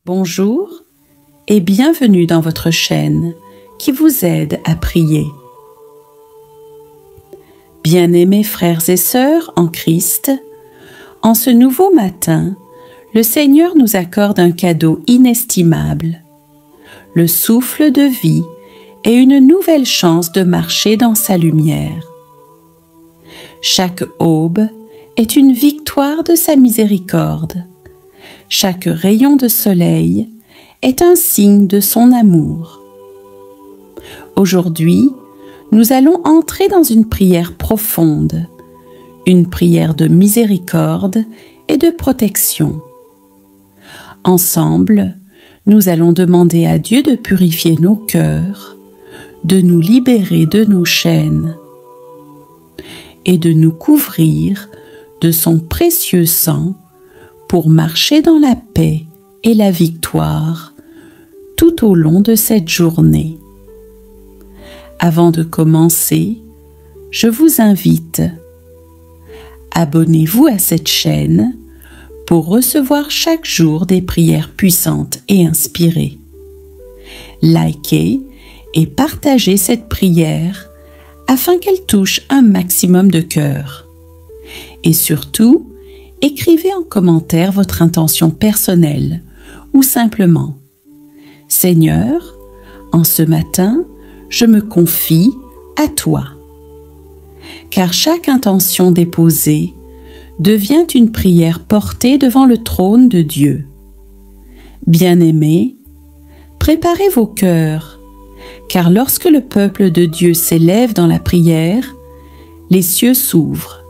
Bonjour et bienvenue dans votre chaîne qui vous aide à prier. Bien-aimés frères et sœurs en Christ, en ce nouveau matin, le Seigneur nous accorde un cadeau inestimable, le souffle de vie et une nouvelle chance de marcher dans sa lumière. Chaque aube est une victoire de sa miséricorde. Chaque rayon de soleil est un signe de son amour. Aujourd'hui, nous allons entrer dans une prière profonde, une prière de miséricorde et de protection. Ensemble, nous allons demander à Dieu de purifier nos cœurs, de nous libérer de nos chaînes et de nous couvrir de son précieux sang pour marcher dans la paix et la victoire tout au long de cette journée. Avant de commencer, je vous invite, abonnez-vous à cette chaîne pour recevoir chaque jour des prières puissantes et inspirées. Likez et partagez cette prière afin qu'elle touche un maximum de cœurs. Et surtout, écrivez en commentaire votre intention personnelle ou simplement « Seigneur, en ce matin, je me confie à toi ». Car chaque intention déposée devient une prière portée devant le trône de Dieu. Bien-aimés, préparez vos cœurs, car lorsque le peuple de Dieu s'élève dans la prière, les cieux s'ouvrent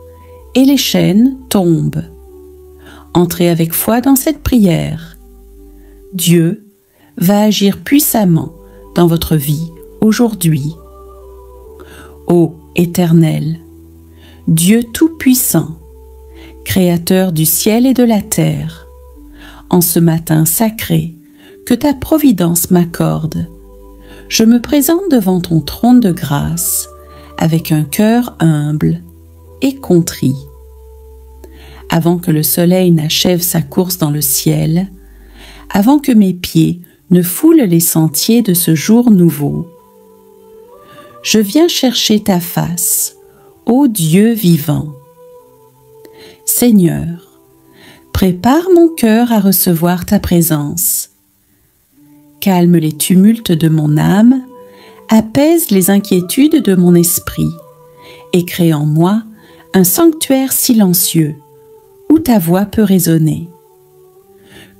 et les chaînes tombent. Entrez avec foi dans cette prière. Dieu va agir puissamment dans votre vie aujourd'hui. Ô Éternel, Dieu Tout-Puissant, Créateur du ciel et de la terre, en ce matin sacré que ta providence m'accorde, je me présente devant ton trône de grâce avec un cœur humble et contrit. Avant que le soleil n'achève sa course dans le ciel, avant que mes pieds ne foulent les sentiers de ce jour nouveau, je viens chercher ta face, ô Dieu vivant. Seigneur, prépare mon cœur à recevoir ta présence. Calme les tumultes de mon âme, apaise les inquiétudes de mon esprit et crée en moi un sanctuaire silencieux où ta voix peut résonner.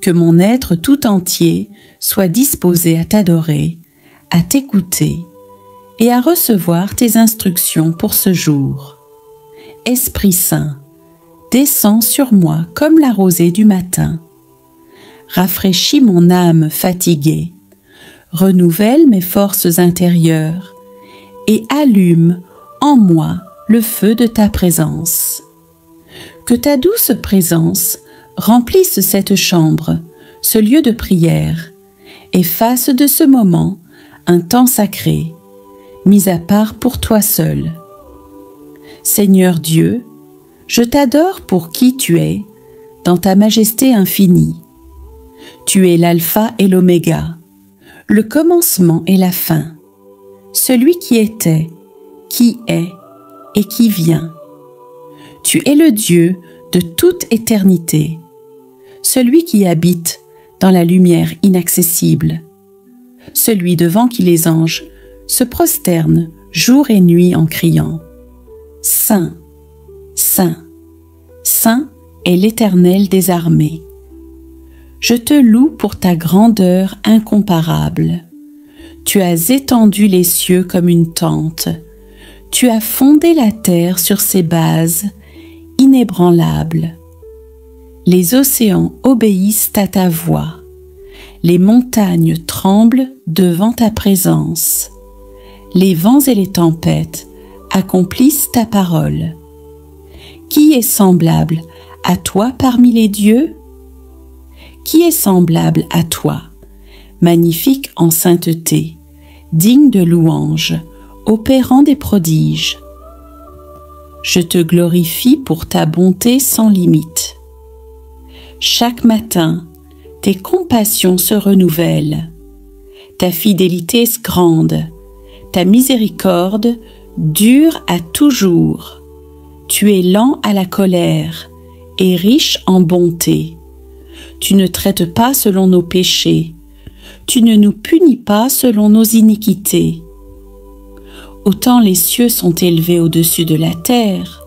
Que mon être tout entier soit disposé à t'adorer, à t'écouter et à recevoir tes instructions pour ce jour. Esprit Saint, descends sur moi comme la rosée du matin. Rafraîchis mon âme fatiguée, renouvelle mes forces intérieures et allume en moi le feu de ta présence. Que ta douce présence remplisse cette chambre, ce lieu de prière, et fasse de ce moment un temps sacré, mis à part pour toi seul. Seigneur Dieu, je t'adore pour qui tu es, dans ta majesté infinie. Tu es l'alpha et l'oméga, le commencement et la fin, celui qui était, qui est et qui vient. Tu es le Dieu de toute éternité, celui qui habite dans la lumière inaccessible, celui devant qui les anges se prosternent jour et nuit en criant « Saint, Saint, Saint est l'Éternel des armées ». Je te loue pour ta grandeur incomparable. Tu as étendu les cieux comme une tente. Tu as fondé la terre sur ses bases inébranlables. Les océans obéissent à ta voix. Les montagnes tremblent devant ta présence. Les vents et les tempêtes accomplissent ta parole. Qui est semblable à toi parmi les dieux? Qui est semblable à toi, magnifique en sainteté, digne de louange, opérant des prodiges? Je te glorifie pour ta bonté sans limite. Chaque matin, tes compassions se renouvellent. Ta fidélité est grande, ta miséricorde dure à toujours. Tu es lent à la colère et riche en bonté. Tu ne traites pas selon nos péchés, tu ne nous punis pas selon nos iniquités. Autant les cieux sont élevés au-dessus de la terre,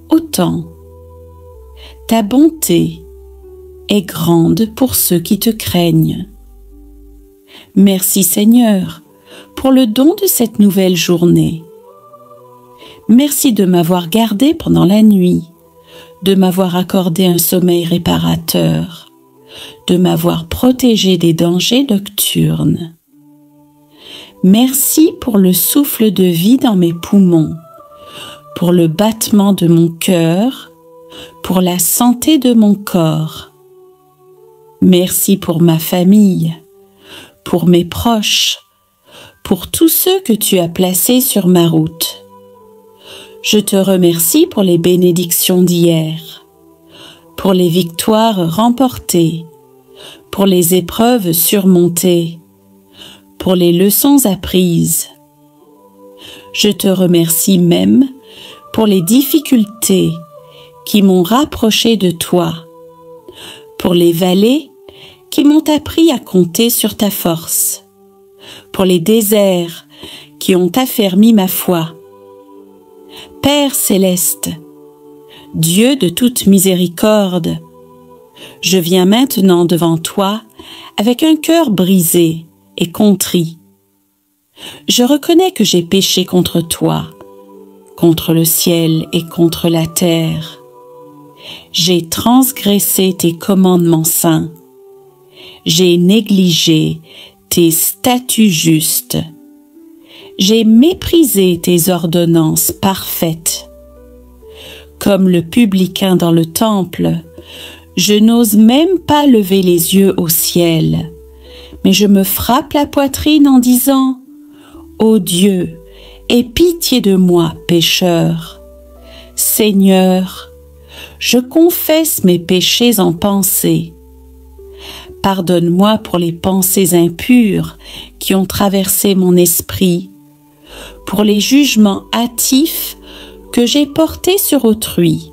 autant ta bonté est grande pour ceux qui te craignent. Merci Seigneur pour le don de cette nouvelle journée. Merci de m'avoir gardé pendant la nuit, de m'avoir accordé un sommeil réparateur, de m'avoir protégé des dangers nocturnes. Merci pour le souffle de vie dans mes poumons, pour le battement de mon cœur, pour la santé de mon corps. Merci pour ma famille, pour mes proches, pour tous ceux que tu as placés sur ma route. Je te remercie pour les bénédictions d'hier, pour les victoires remportées, pour les épreuves surmontées, pour les leçons apprises. Je te remercie même pour les difficultés qui m'ont rapproché de toi, pour les vallées qui m'ont appris à compter sur ta force, pour les déserts qui ont affermi ma foi. Père céleste, Dieu de toute miséricorde, je viens maintenant devant toi avec un cœur brisé et contrit. Je reconnais que j'ai péché contre toi, contre le ciel et contre la terre. J'ai transgressé tes commandements saints. J'ai négligé tes statuts justes. J'ai méprisé tes ordonnances parfaites. Comme le publicain dans le temple, je n'ose même pas lever les yeux au ciel, mais je me frappe la poitrine en disant « Ô Dieu, aie pitié de moi, pécheur. Seigneur, je confesse mes péchés en pensée. Pardonne-moi pour les pensées impures qui ont traversé mon esprit, pour les jugements hâtifs que j'ai portés sur autrui,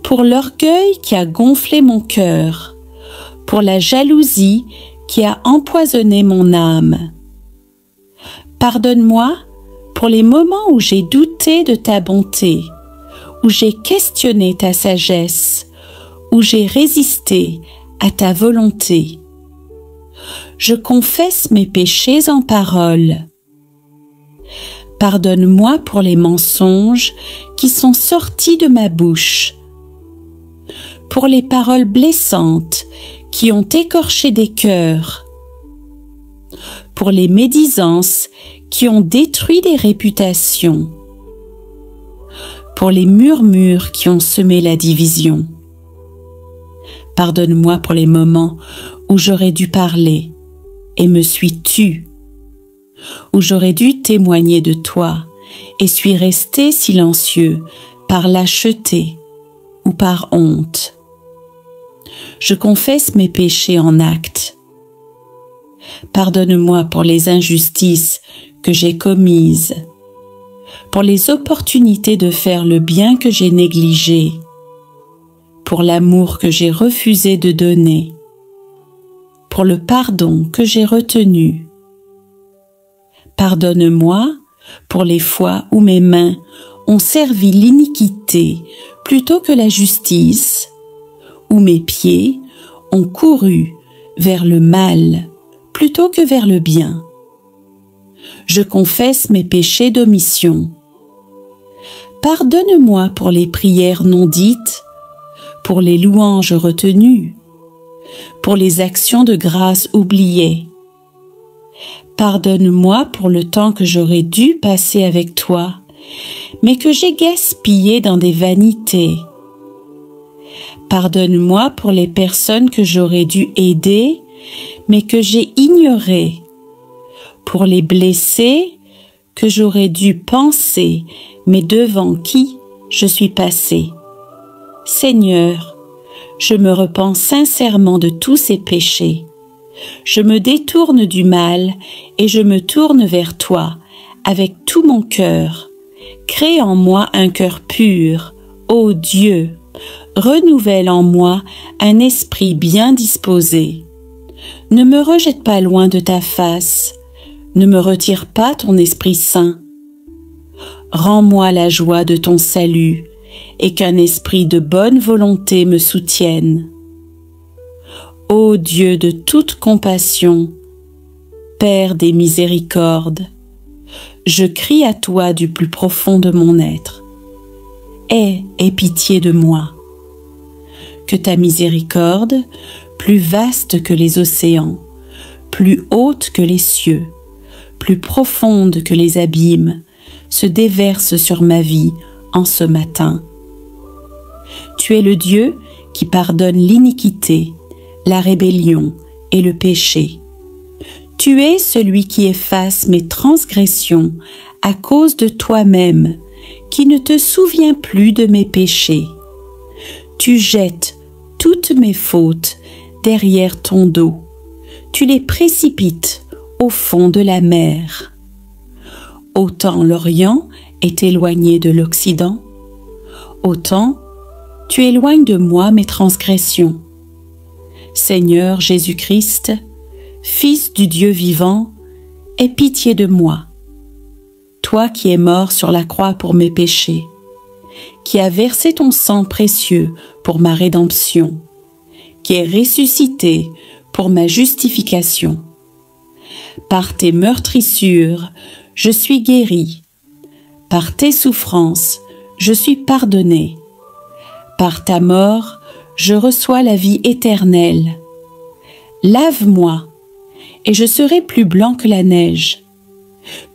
pour l'orgueil qui a gonflé mon cœur, pour la jalousie qui a empoisonné mon âme. Pardonne-moi pour les moments où j'ai douté de ta bonté, où j'ai questionné ta sagesse, où j'ai résisté à ta volonté. Je confesse mes péchés en parole. Pardonne-moi pour les mensonges qui sont sortis de ma bouche, pour les paroles blessantes qui ont écorché des cœurs, pour les médisances qui ont détruit des réputations, pour les murmures qui ont semé la division. Pardonne-moi pour les moments où j'aurais dû parler et me suis tue, où j'aurais dû témoigner de toi et suis resté silencieux par lâcheté ou par honte. Je confesse mes péchés en actes. Pardonne-moi pour les injustices que j'ai commises, pour les opportunités de faire le bien que j'ai négligé, pour l'amour que j'ai refusé de donner, pour le pardon que j'ai retenu. Pardonne-moi pour les fois où mes mains ont servi l'iniquité plutôt que la justice, où mes pieds ont couru vers le mal plutôt que vers le bien. Je confesse mes péchés d'omission. Pardonne-moi pour les prières non dites, pour les louanges retenues, pour les actions de grâce oubliées. Pardonne-moi pour le temps que j'aurais dû passer avec toi, mais que j'ai gaspillé dans des vanités. Pardonne-moi pour les personnes que j'aurais dû aider, mais que j'ai ignorées, pour les blessés que j'aurais dû penser, mais devant qui je suis passé. Seigneur, Je me repens sincèrement de tous ces péchés. Je me détourne du mal et je me tourne vers toi avec tout mon cœur. Crée en moi un cœur pur, ô Dieu. Renouvelle en moi un esprit bien disposé. Ne me rejette pas loin de ta face. Ne me retire pas ton Esprit Saint. Rends-moi la joie de ton salut et qu'un esprit de bonne volonté me soutienne. Ô Dieu de toute compassion, Père des miséricordes, je crie à toi du plus profond de mon être. Aie pitié de moi. Que ta miséricorde, plus vaste que les océans, plus haute que les cieux, plus profonde que les abîmes, se déverse sur ma vie en ce matin. Tu es le Dieu qui pardonne l'iniquité, la rébellion et le péché. Tu es celui qui efface mes transgressions à cause de toi-même, qui ne te souviens plus de mes péchés. Tu jettes toutes mes fautes derrière ton dos. Tu les précipites au fond de la mer. Autant l'Orient est éloigné de l'Occident, autant tu éloignes de moi mes transgressions. Seigneur Jésus-Christ, Fils du Dieu vivant, aie pitié de moi. Toi qui es mort sur la croix pour mes péchés, qui as versé ton sang précieux pour ma rédemption, qui est ressuscité pour ma justification. Par tes meurtrissures, je suis guéri. Par tes souffrances, je suis pardonné. Par ta mort, je reçois la vie éternelle. Lave-moi, et je serai plus blanc que la neige.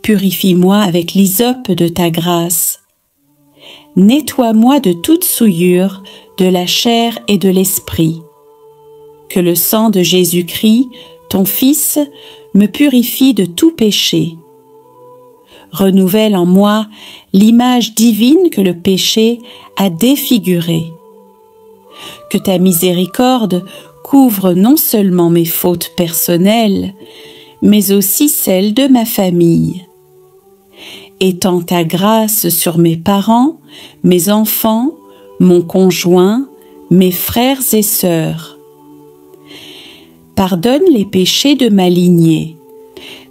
Purifie-moi avec l'hysope de ta grâce. Nettoie-moi de toute souillure, de la chair et de l'esprit. Que le sang de Jésus-Christ, ton Fils, me purifie de tout péché. Renouvelle en moi l'image divine que le péché a défigurée. Que ta miséricorde couvre non seulement mes fautes personnelles, mais aussi celles de ma famille. Étends ta grâce sur mes parents, mes enfants, mon conjoint, mes frères et sœurs. Pardonne les péchés de ma lignée,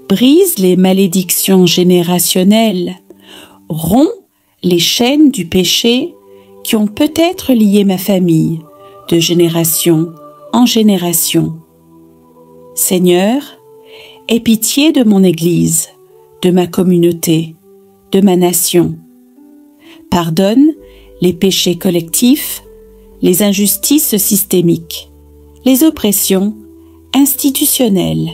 brise les malédictions générationnelles, romps les chaînes du péché qui ont peut-être lié ma famille de génération en génération. Seigneur, aie pitié de mon Église, de ma communauté, de ma nation. Pardonne les péchés collectifs, les injustices systémiques, les oppressions institutionnelles.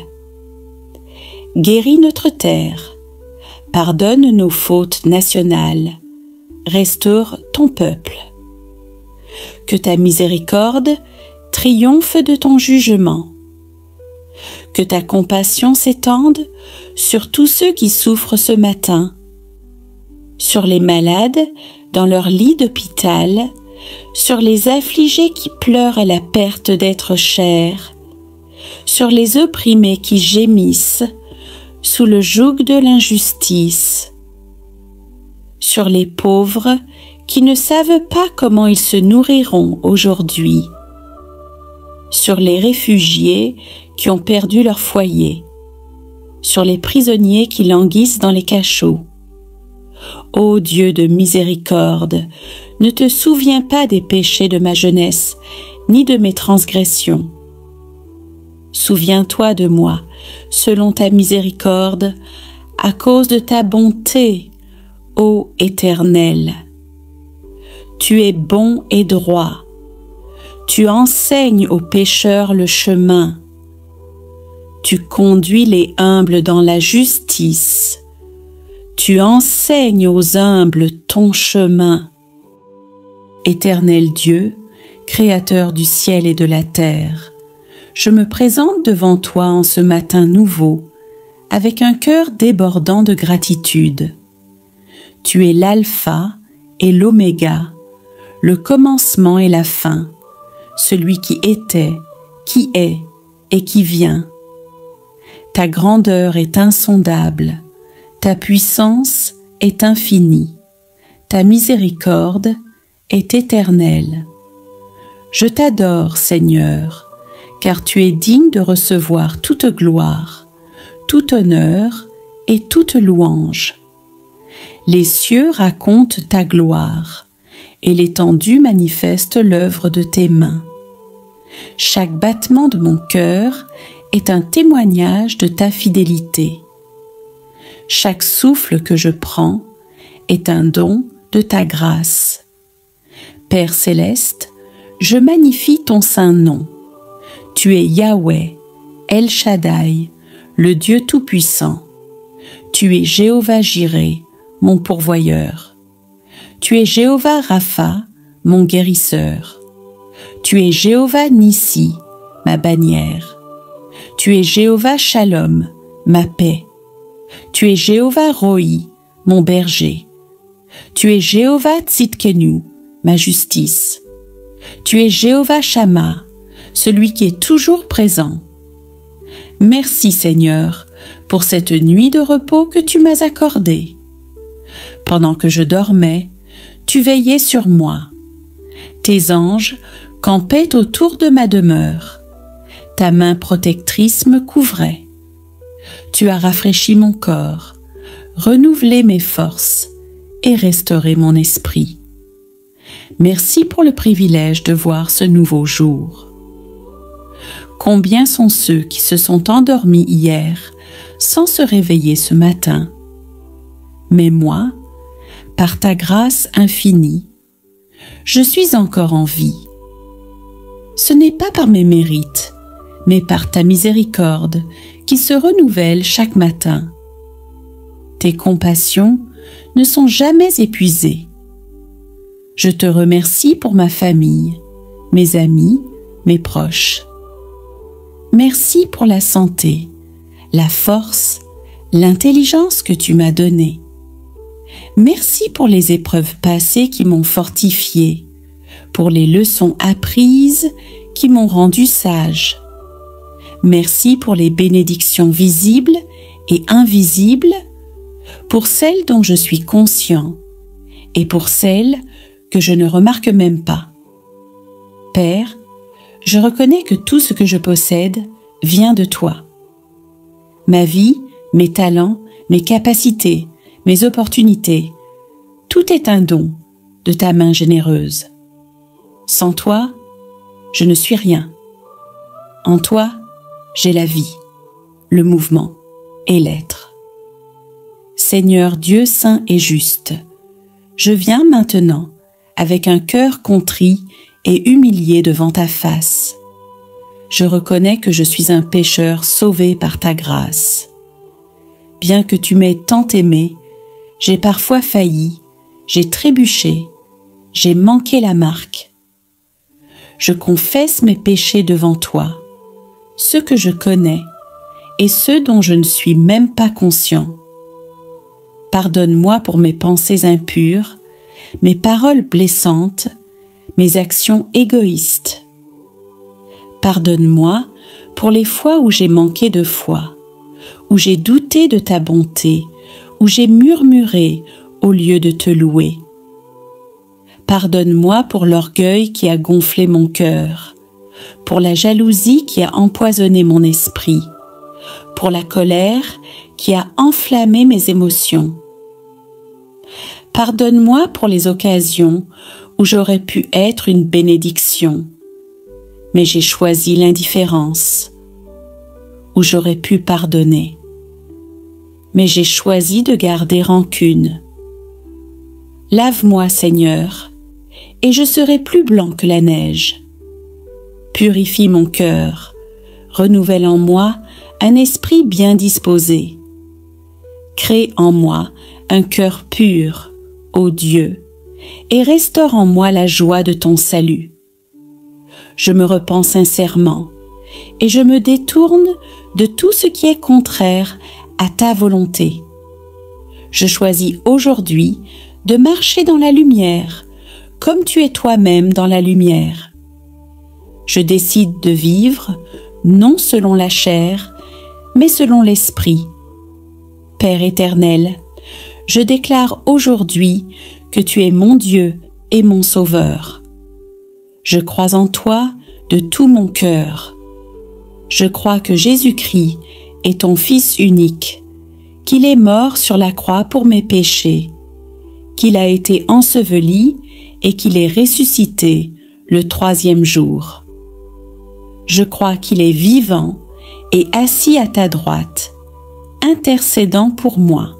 Guéris notre terre, pardonne nos fautes nationales, restaure ton peuple. Que ta miséricorde triomphe de ton jugement. Que ta compassion s'étende sur tous ceux qui souffrent ce matin, sur les malades dans leur lit d'hôpital, sur les affligés qui pleurent à la perte d'être chers, sur les opprimés qui gémissent sous le joug de l'injustice, sur les pauvres qui ne savent pas comment ils se nourriront aujourd'hui, sur les réfugiés qui ont perdu leur foyer, sur les prisonniers qui languissent dans les cachots. Ô Dieu de miséricorde, ne te souviens pas des péchés de ma jeunesse, ni de mes transgressions. Souviens-toi de moi, selon ta miséricorde, à cause de ta bonté, ô Éternel. Tu es bon et droit. Tu enseignes aux pécheurs le chemin. Tu conduis les humbles dans la justice. Tu enseignes aux humbles ton chemin. Éternel Dieu, Créateur du ciel et de la terre, je me présente devant toi en ce matin nouveau, avec un cœur débordant de gratitude. Tu es l'alpha et l'oméga, le commencement et la fin. celui qui était, qui est et qui vient. Ta grandeur est insondable, ta puissance est infinie, ta miséricorde est éternelle. Je t'adore, Seigneur, car tu es digne de recevoir toute gloire, tout honneur et toute louange. Les cieux racontent ta gloire, et l'étendue manifeste l'œuvre de tes mains. Chaque battement de mon cœur est un témoignage de ta fidélité. Chaque souffle que je prends est un don de ta grâce. Père céleste, je magnifie ton saint nom. Tu es Yahweh, El Shaddai, le Dieu Tout-Puissant. Tu es Jéhovah Jireh, mon pourvoyeur. Tu es Jéhovah Rapha, mon guérisseur. Tu es Jéhovah Nissi, ma bannière. Tu es Jéhovah Shalom, ma paix. Tu es Jéhovah Roi, mon berger. Tu es Jéhovah Tzidkenu, ma justice. Tu es Jéhovah Shammah, celui qui est toujours présent. Merci Seigneur pour cette nuit de repos que tu m'as accordée. Pendant que je dormais, tu veillais sur moi. Tes anges campaient autour de ma demeure. Ta main protectrice me couvrait. Tu as rafraîchi mon corps, renouvelé mes forces et restauré mon esprit. Merci pour le privilège de voir ce nouveau jour. Combien sont ceux qui se sont endormis hier sans se réveiller ce matin? Mais moi, par ta grâce infinie, je suis encore en vie. Ce n'est pas par mes mérites, mais par ta miséricorde qui se renouvelle chaque matin. Tes compassions ne sont jamais épuisées. Je te remercie pour ma famille, mes amis, mes proches. Merci pour la santé, la force, l'intelligence que tu m'as donnée. Merci pour les épreuves passées qui m'ont fortifié, pour les leçons apprises qui m'ont rendu sage. Merci pour les bénédictions visibles et invisibles, pour celles dont je suis conscient et pour celles que je ne remarque même pas. Père, je reconnais que tout ce que je possède vient de toi. Ma vie, mes talents, mes capacités, mes opportunités, tout est un don de ta main généreuse. Sans toi, je ne suis rien. En toi, j'ai la vie, le mouvement et l'être. Seigneur Dieu saint et juste, je viens maintenant avec un cœur contrit et humilié devant ta face. Je reconnais que je suis un pécheur sauvé par ta grâce. Bien que tu m'aies tant aimé, j'ai parfois failli, j'ai trébuché, j'ai manqué la marque. Je confesse mes péchés devant toi, ceux que je connais et ceux dont je ne suis même pas conscient. Pardonne-moi pour mes pensées impures, mes paroles blessantes, mes actions égoïstes. Pardonne-moi pour les fois où j'ai manqué de foi, où j'ai douté de ta bonté, où j'ai murmuré au lieu de te louer. Pardonne-moi pour l'orgueil qui a gonflé mon cœur, pour la jalousie qui a empoisonné mon esprit, pour la colère qui a enflammé mes émotions. Pardonne-moi pour les occasions où j'aurais pu être une bénédiction, mais j'ai choisi l'indifférence, où j'aurais pu pardonner, mais j'ai choisi de garder rancune. Lave-moi, Seigneur, et je serai plus blanc que la neige. Purifie mon cœur, renouvelle en moi un esprit bien disposé. Crée en moi un cœur pur, ô Dieu, et restaure en moi la joie de ton salut. Je me repens sincèrement, et je me détourne de tout ce qui est contraire à ta volonté. Je choisis aujourd'hui de marcher dans la lumière, comme tu es toi-même dans la lumière. Je décide de vivre, non selon la chair, mais selon l'esprit. Père éternel, je déclare aujourd'hui que tu es mon Dieu et mon Sauveur. Je crois en toi de tout mon cœur. Je crois que Jésus-Christ est ton Fils unique, qu'il est mort sur la croix pour mes péchés, qu'il a été enseveli et qu'il est ressuscité le 3e jour. Je crois qu'il est vivant et assis à ta droite, intercédant pour moi.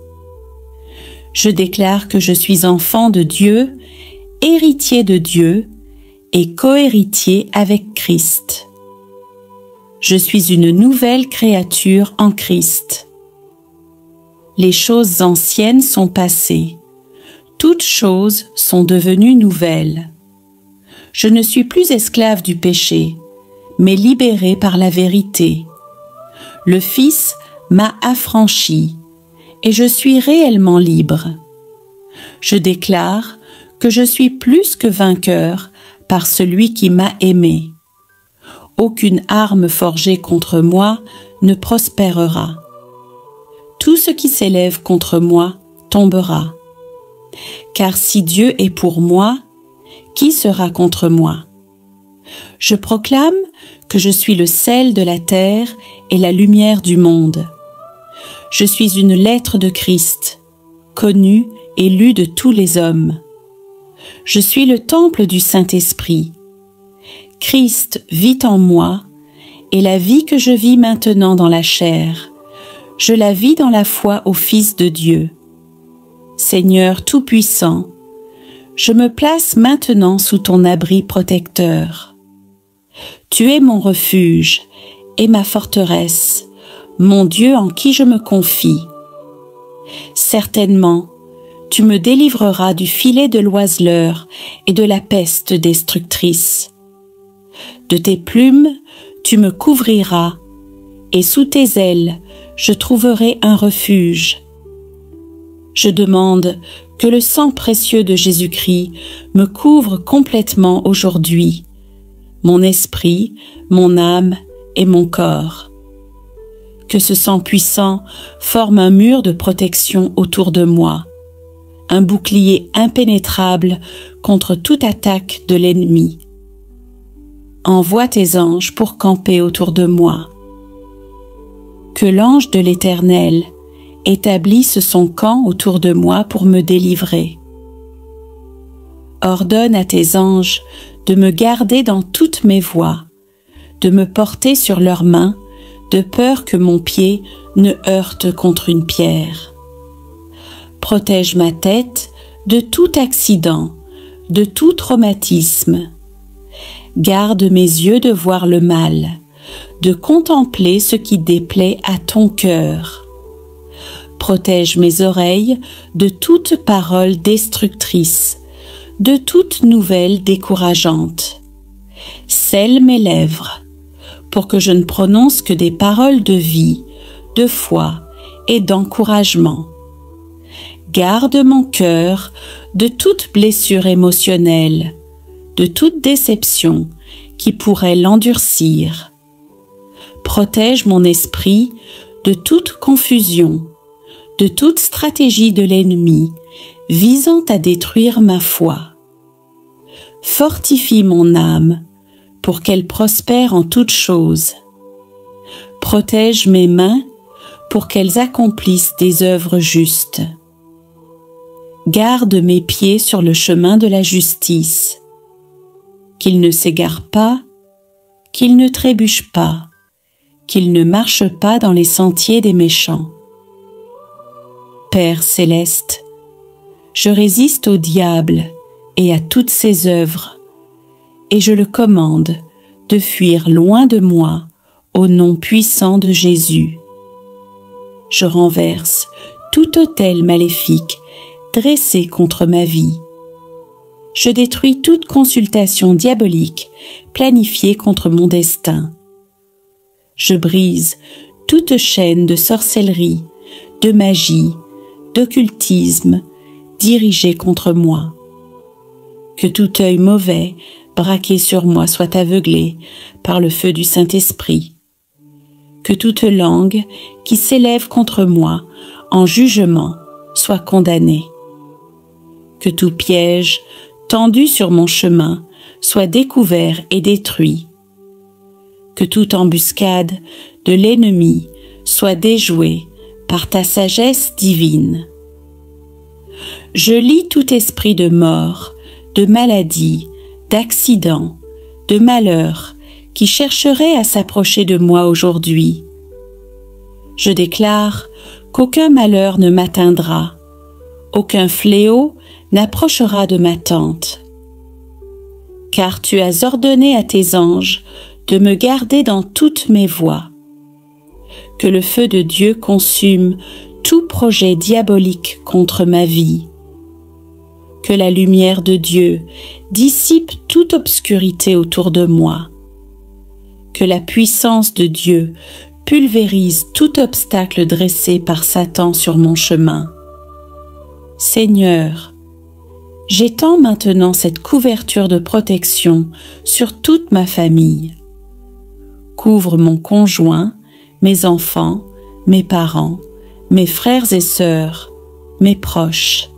Je déclare que je suis enfant de Dieu, héritier de Dieu et cohéritier avec Christ. Je suis une nouvelle créature en Christ. Les choses anciennes sont passées. Toutes choses sont devenues nouvelles. Je ne suis plus esclave du péché, mais libéré par la vérité. Le Fils m'a affranchi et je suis réellement libre. Je déclare que je suis plus que vainqueur par celui qui m'a aimé. Aucune arme forgée contre moi ne prospérera. Tout ce qui s'élève contre moi tombera. Car si Dieu est pour moi, qui sera contre moi? Je proclame que je suis le sel de la terre et la lumière du monde. Je suis une lettre de Christ, connue et lue de tous les hommes. Je suis le temple du Saint-Esprit. Christ vit en moi, et la vie que je vis maintenant dans la chair, je la vis dans la foi au Fils de Dieu. Seigneur Tout-Puissant, je me place maintenant sous ton abri protecteur. Tu es mon refuge et ma forteresse, mon Dieu en qui je me confie. Certainement, tu me délivreras du filet de l'oiseleur et de la peste destructrice. De tes plumes, tu me couvriras, et sous tes ailes, je trouverai un refuge. Je demande que le sang précieux de Jésus-Christ me couvre complètement aujourd'hui, mon esprit, mon âme et mon corps. Que ce sang puissant forme un mur de protection autour de moi, un bouclier impénétrable contre toute attaque de l'ennemi. Envoie tes anges pour camper autour de moi. Que l'ange de l'Éternel établisse son camp autour de moi pour me délivrer. Ordonne à tes anges de me garder dans toutes mes voies, de me porter sur leurs mains, de peur que mon pied ne heurte contre une pierre. Protège ma tête de tout accident, de tout traumatisme. Garde mes yeux de voir le mal, de contempler ce qui déplaît à ton cœur. Protège mes oreilles de toute parole destructrice, de toute nouvelle décourageante. Scelle mes lèvres, pour que je ne prononce que des paroles de vie, de foi et d'encouragement. Garde mon cœur de toute blessure émotionnelle, de toute déception qui pourrait l'endurcir. Protège mon esprit de toute confusion, de toute stratégie de l'ennemi visant à détruire ma foi. Fortifie mon âme pour qu'elle prospère en toutes choses. Protège mes mains pour qu'elles accomplissent des œuvres justes. Garde mes pieds sur le chemin de la justice, qu'ils ne s'égarent pas, qu'ils ne trébuchent pas, qu'ils ne marchent pas dans les sentiers des méchants. Père céleste, je résiste au diable et à toutes ses œuvres, et je le commande de fuir loin de moi au nom puissant de Jésus. Je renverse tout autel maléfique dressé contre ma vie. Je détruis toute consultation diabolique planifiée contre mon destin. Je brise toute chaîne de sorcellerie, de magie, d'occultisme dirigée contre moi. Que tout œil mauvais braquée sur moi soit aveuglée par le feu du Saint-Esprit. Que toute langue qui s'élève contre moi en jugement soit condamnée. Que tout piège tendu sur mon chemin soit découvert et détruit. Que toute embuscade de l'ennemi soit déjouée par ta sagesse divine. Je lis tout esprit de mort, de maladie, d'accident, de malheur qui chercherait à s'approcher de moi aujourd'hui. Je déclare qu'aucun malheur ne m'atteindra, aucun fléau n'approchera de ma tente. Car tu as ordonné à tes anges de me garder dans toutes mes voies. Que le feu de Dieu consume tout projet diabolique contre ma vie. Que la lumière de Dieu dissipe toute obscurité autour de moi. Que la puissance de Dieu pulvérise tout obstacle dressé par Satan sur mon chemin. Seigneur, j'étends maintenant cette couverture de protection sur toute ma famille. Couvre mon conjoint, mes enfants, mes parents, mes frères et sœurs, mes proches.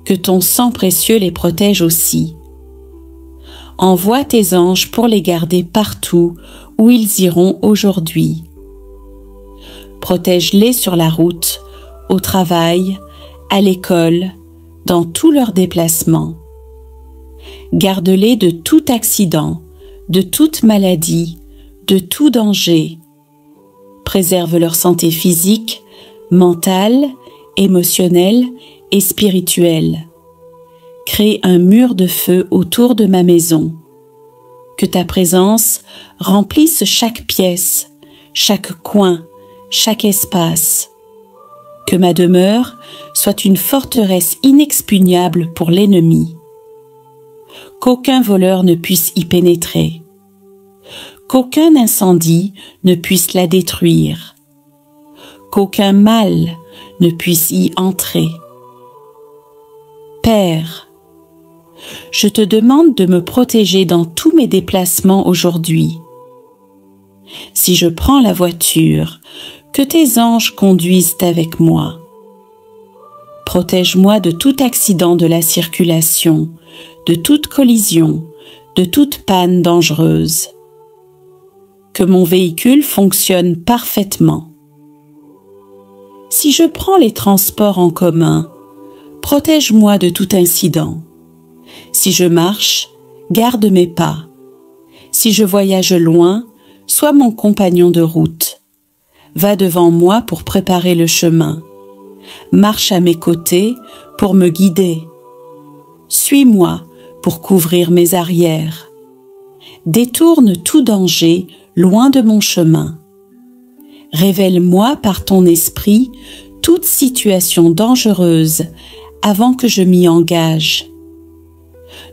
Que ton sang précieux les protège aussi. Envoie tes anges pour les garder partout où ils iront aujourd'hui. Protège-les sur la route, au travail, à l'école, dans tous leurs déplacements. Garde-les de tout accident, de toute maladie, de tout danger. Préserve leur santé physique, mentale, émotionnelle et spirituelle. Crée un mur de feu autour de ma maison. Que ta présence remplisse chaque pièce, chaque coin, chaque espace. Que ma demeure soit une forteresse inexpugnable pour l'ennemi. Qu'aucun voleur ne puisse y pénétrer. Qu'aucun incendie ne puisse la détruire. Qu'aucun mal ne puisse y entrer. Père, je te demande de me protéger dans tous mes déplacements aujourd'hui. Si je prends la voiture, que tes anges conduisent avec moi. Protège-moi de tout accident de la circulation, de toute collision, de toute panne dangereuse. Que mon véhicule fonctionne parfaitement. Si je prends les transports en commun, protège-moi de tout incident. Si je marche, garde mes pas. Si je voyage loin, sois mon compagnon de route. Va devant moi pour préparer le chemin. Marche à mes côtés pour me guider. Suis-moi pour couvrir mes arrières. Détourne tout danger loin de mon chemin. Révèle-moi par ton esprit toute situation dangereuse avant que je m'y engage.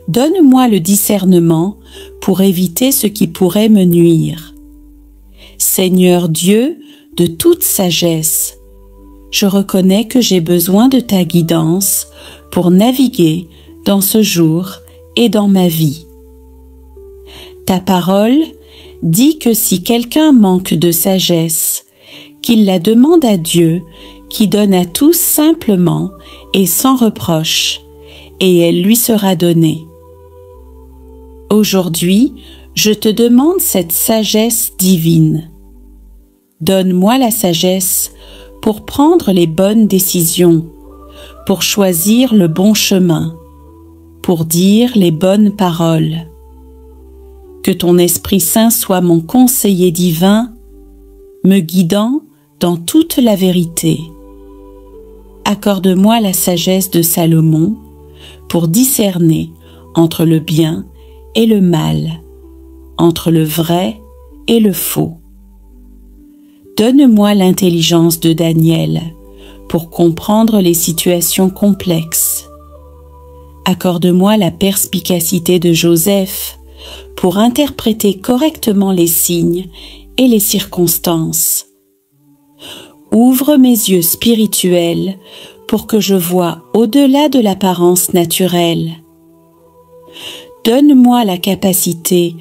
Donne-moi le discernement pour éviter ce qui pourrait me nuire. Seigneur Dieu de toute sagesse, je reconnais que j'ai besoin de ta guidance pour naviguer dans ce jour et dans ma vie. Ta parole dit que si quelqu'un manque de sagesse, qu'il la demande à Dieu, qui donne à tous simplement et sans reproche, et elle lui sera donnée. Aujourd'hui, je te demande cette sagesse divine. Donne-moi la sagesse pour prendre les bonnes décisions, pour choisir le bon chemin, pour dire les bonnes paroles. Que ton Esprit Saint soit mon conseiller divin, me guidant dans toute la vérité. Accorde-moi la sagesse de Salomon pour discerner entre le bien et le mal, entre le vrai et le faux. Donne-moi l'intelligence de Daniel pour comprendre les situations complexes. Accorde-moi la perspicacité de Joseph pour interpréter correctement les signes et les circonstances. Ouvre mes yeux spirituels pour que je voie au-delà de l'apparence naturelle. Donne-moi la capacité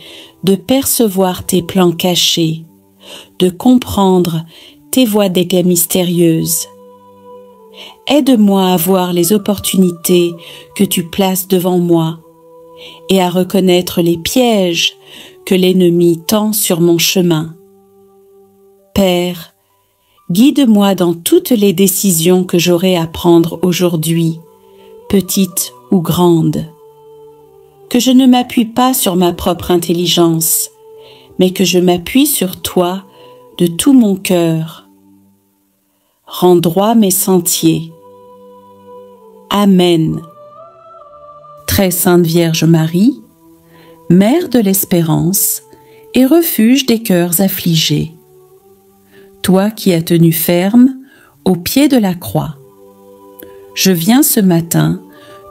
de percevoir tes plans cachés, de comprendre tes voies d'égards mystérieuses. Aide-moi à voir les opportunités que tu places devant moi et à reconnaître les pièges que l'ennemi tend sur mon chemin. Père, guide-moi dans toutes les décisions que j'aurai à prendre aujourd'hui, petites ou grandes. Que je ne m'appuie pas sur ma propre intelligence, mais que je m'appuie sur toi de tout mon cœur. Rends droit mes sentiers. Amen. Très sainte Vierge Marie, Mère de l'espérance et refuge des cœurs affligés, toi qui as tenu ferme au pied de la croix, je viens ce matin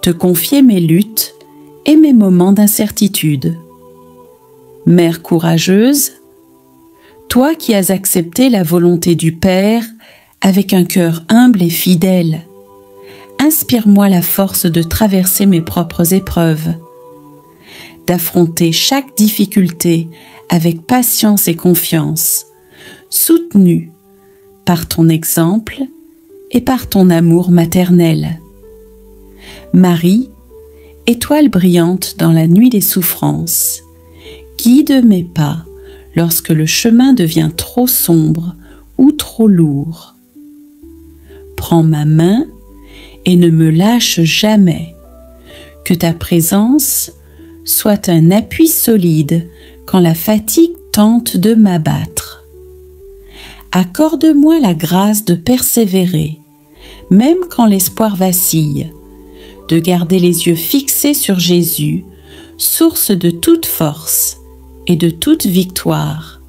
te confier mes luttes et mes moments d'incertitude. Mère courageuse, toi qui as accepté la volonté du Père avec un cœur humble et fidèle, inspire-moi la force de traverser mes propres épreuves, d'affronter chaque difficulté avec patience et confiance, soutenue par ton exemple et par ton amour maternel. Marie, étoile brillante dans la nuit des souffrances, guide mes pas lorsque le chemin devient trop sombre ou trop lourd. Prends ma main et ne me lâche jamais. Que ta présence soit un appui solide quand la fatigue tente de m'abattre. Accorde-moi la grâce de persévérer, même quand l'espoir vacille, de garder les yeux fixés sur Jésus, source de toute force et de toute victoire.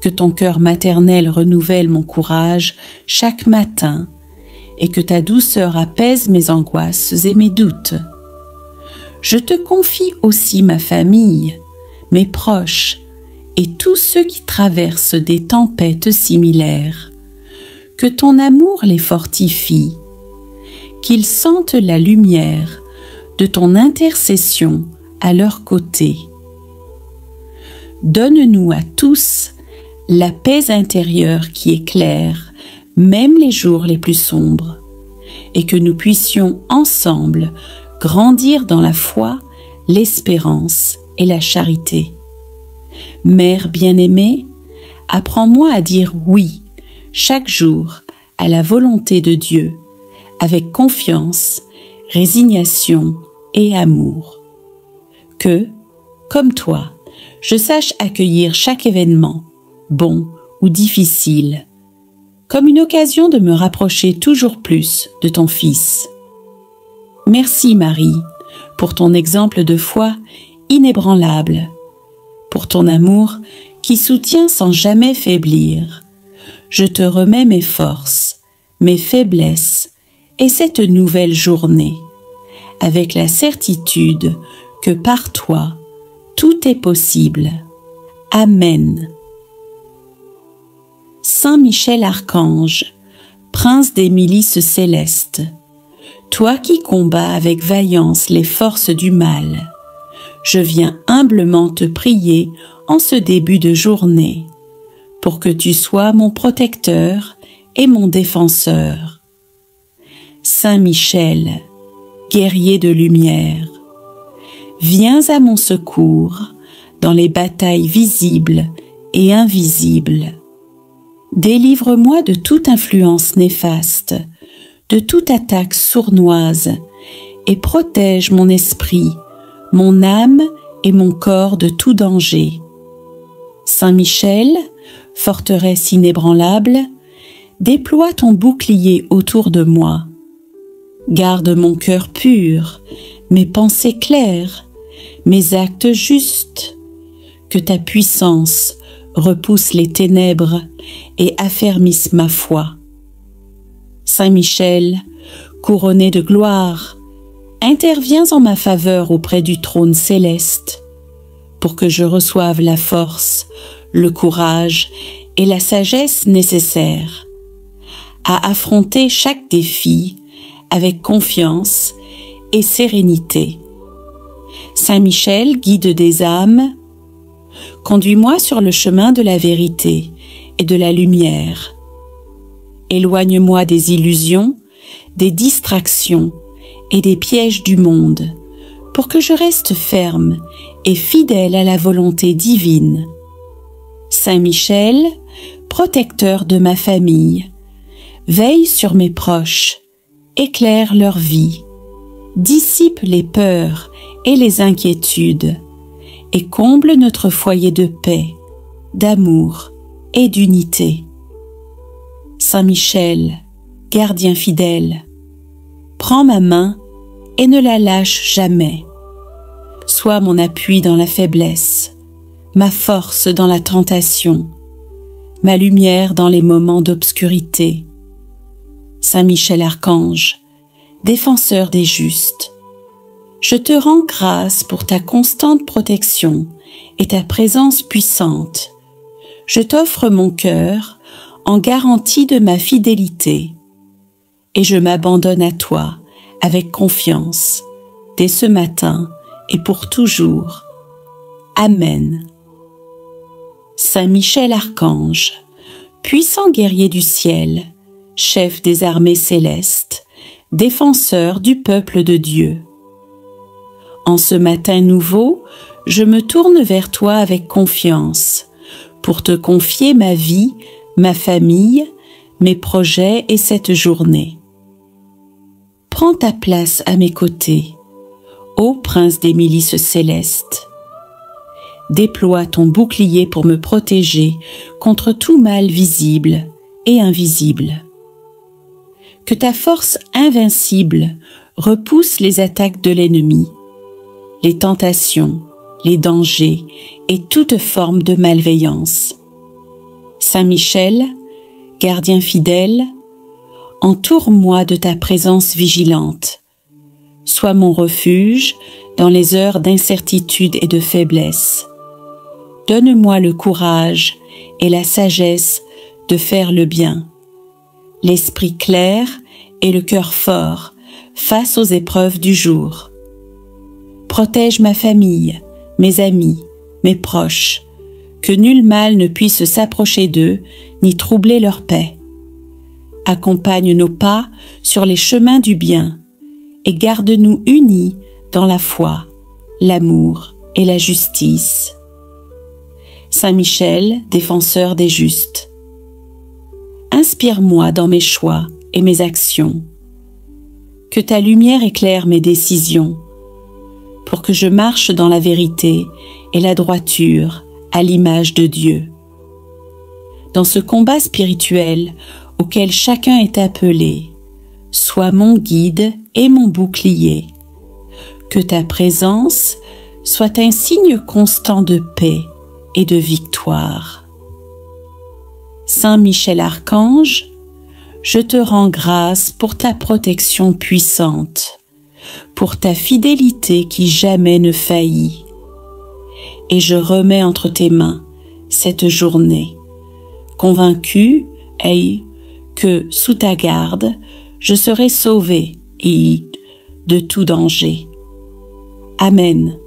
Que ton cœur maternel renouvelle mon courage chaque matin et que ta douceur apaise mes angoisses et mes doutes. Je te confie aussi ma famille, mes proches et tous ceux qui traversent des tempêtes similaires. Que ton amour les fortifie, qu'ils sentent la lumière de ton intercession à leur côté. Donne-nous à tous la paix intérieure qui éclaire même les jours les plus sombres, et que nous puissions ensemble grandir dans la foi, l'espérance et la charité. Mère bien-aimée, apprends-moi à dire oui chaque jour à la volonté de Dieu, avec confiance, résignation et amour. Que, comme toi, je sache accueillir chaque événement, bon ou difficile, comme une occasion de me rapprocher toujours plus de ton Fils. Merci Marie, pour ton exemple de foi inébranlable, pour ton amour qui soutient sans jamais faiblir. Je te remets mes forces, mes faiblesses et cette nouvelle journée, avec la certitude que par toi, tout est possible. Amen. Saint Michel Archange, prince des milices célestes, toi qui combats avec vaillance les forces du mal, je viens humblement te prier en ce début de journée, pour que tu sois mon protecteur et mon défenseur. Saint Michel, guerrier de lumière, viens à mon secours dans les batailles visibles et invisibles. Délivre-moi de toute influence néfaste, de toute attaque sournoise, et protège mon esprit, mon âme et mon corps de tout danger. Saint Michel, forteresse inébranlable, déploie ton bouclier autour de moi. Garde mon cœur pur, mes pensées claires, mes actes justes. Que ta puissance repousse les ténèbres et affermisse ma foi. Saint Michel, couronné de gloire, interviens en ma faveur auprès du trône céleste, pour que je reçoive la force, le courage et la sagesse nécessaires à affronter chaque défi avec confiance et sérénité. Saint Michel, guide des âmes, conduis-moi sur le chemin de la vérité et de la lumière. Éloigne-moi des illusions, des distractions et des pièges du monde, pour que je reste ferme et fidèle à la volonté divine. Saint Michel, protecteur de ma famille, veille sur mes proches, éclaire leur vie, dissipe les peurs et les inquiétudes, et comble notre foyer de paix, d'amour et d'unité. Saint Michel, gardien fidèle, prends ma main et ne la lâche jamais. Sois mon appui dans la faiblesse, ma force dans la tentation, ma lumière dans les moments d'obscurité. Saint Michel Archange, défenseur des justes, je te rends grâce pour ta constante protection et ta présence puissante. Je t'offre mon cœur en garantie de ma fidélité, et je m'abandonne à toi avec confiance, dès ce matin et pour toujours. Amen. Saint Michel Archange, puissant guerrier du ciel, chef des armées célestes, défenseur du peuple de Dieu. En ce matin nouveau, je me tourne vers toi avec confiance, pour te confier ma vie, ma famille, mes projets et cette journée. Prends ta place à mes côtés, ô prince des milices célestes. Déploie ton bouclier pour me protéger contre tout mal visible et invisible. Que ta force invincible repousse les attaques de l'ennemi, les tentations, les dangers et toute forme de malveillance. Saint Michel, gardien fidèle, entoure-moi de ta présence vigilante. Sois mon refuge dans les heures d'incertitude et de faiblesse. Donne-moi le courage et la sagesse de faire le bien, l'esprit clair et le cœur fort face aux épreuves du jour. Protège ma famille, mes amis, mes proches, que nul mal ne puisse s'approcher d'eux ni troubler leur paix. Accompagne nos pas sur les chemins du bien et garde-nous unis dans la foi, l'amour et la justice. Saint Michel, défenseur des justes, inspire-moi dans mes choix et mes actions. Que ta lumière éclaire mes décisions, pour que je marche dans la vérité et la droiture à l'image de Dieu. Dans ce combat spirituel auquel chacun est appelé, sois mon guide et mon bouclier. Que ta présence soit un signe constant de paix et de victoire. Saint Michel Archange, je te rends grâce pour ta protection puissante, pour ta fidélité qui jamais ne faillit. Et je remets entre tes mains cette journée, convaincu que sous ta garde, je serai sauvé et de tout danger. Amen.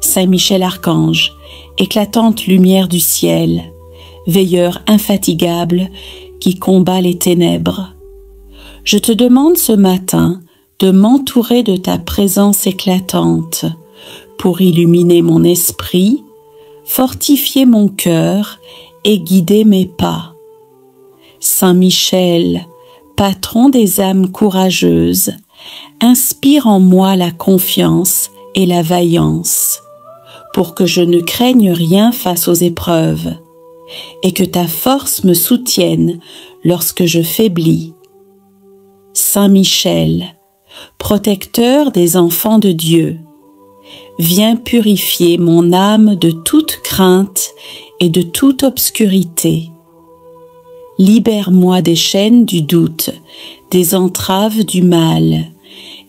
Saint Michel Archange, éclatante lumière du ciel, veilleur infatigable qui combat les ténèbres, je te demande ce matin de m'entourer de ta présence éclatante pour illuminer mon esprit, fortifier mon cœur et guider mes pas. Saint Michel, patron des âmes courageuses, inspire en moi la confiance et la vaillance, pour que je ne craigne rien face aux épreuves, et que ta force me soutienne lorsque je faiblis. Saint Michel, protecteur des enfants de Dieu, viens purifier mon âme de toute crainte et de toute obscurité. Libère-moi des chaînes du doute, des entraves du mal,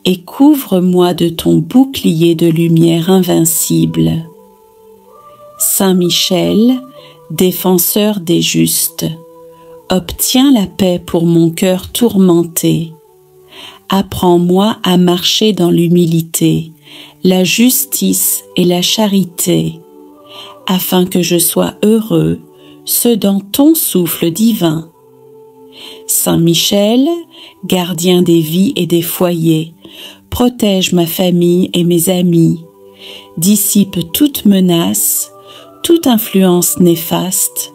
et couvre-moi de ton bouclier de lumière invincible. Saint Michel, défenseur des justes, obtiens la paix pour mon cœur tourmenté. Apprends-moi à marcher dans l'humilité, la justice et la charité, afin que je sois heureux, ce dans ton souffle divin. Saint Michel, gardien des vies et des foyers, protège ma famille et mes amis, dissipe toute menace, toute influence néfaste,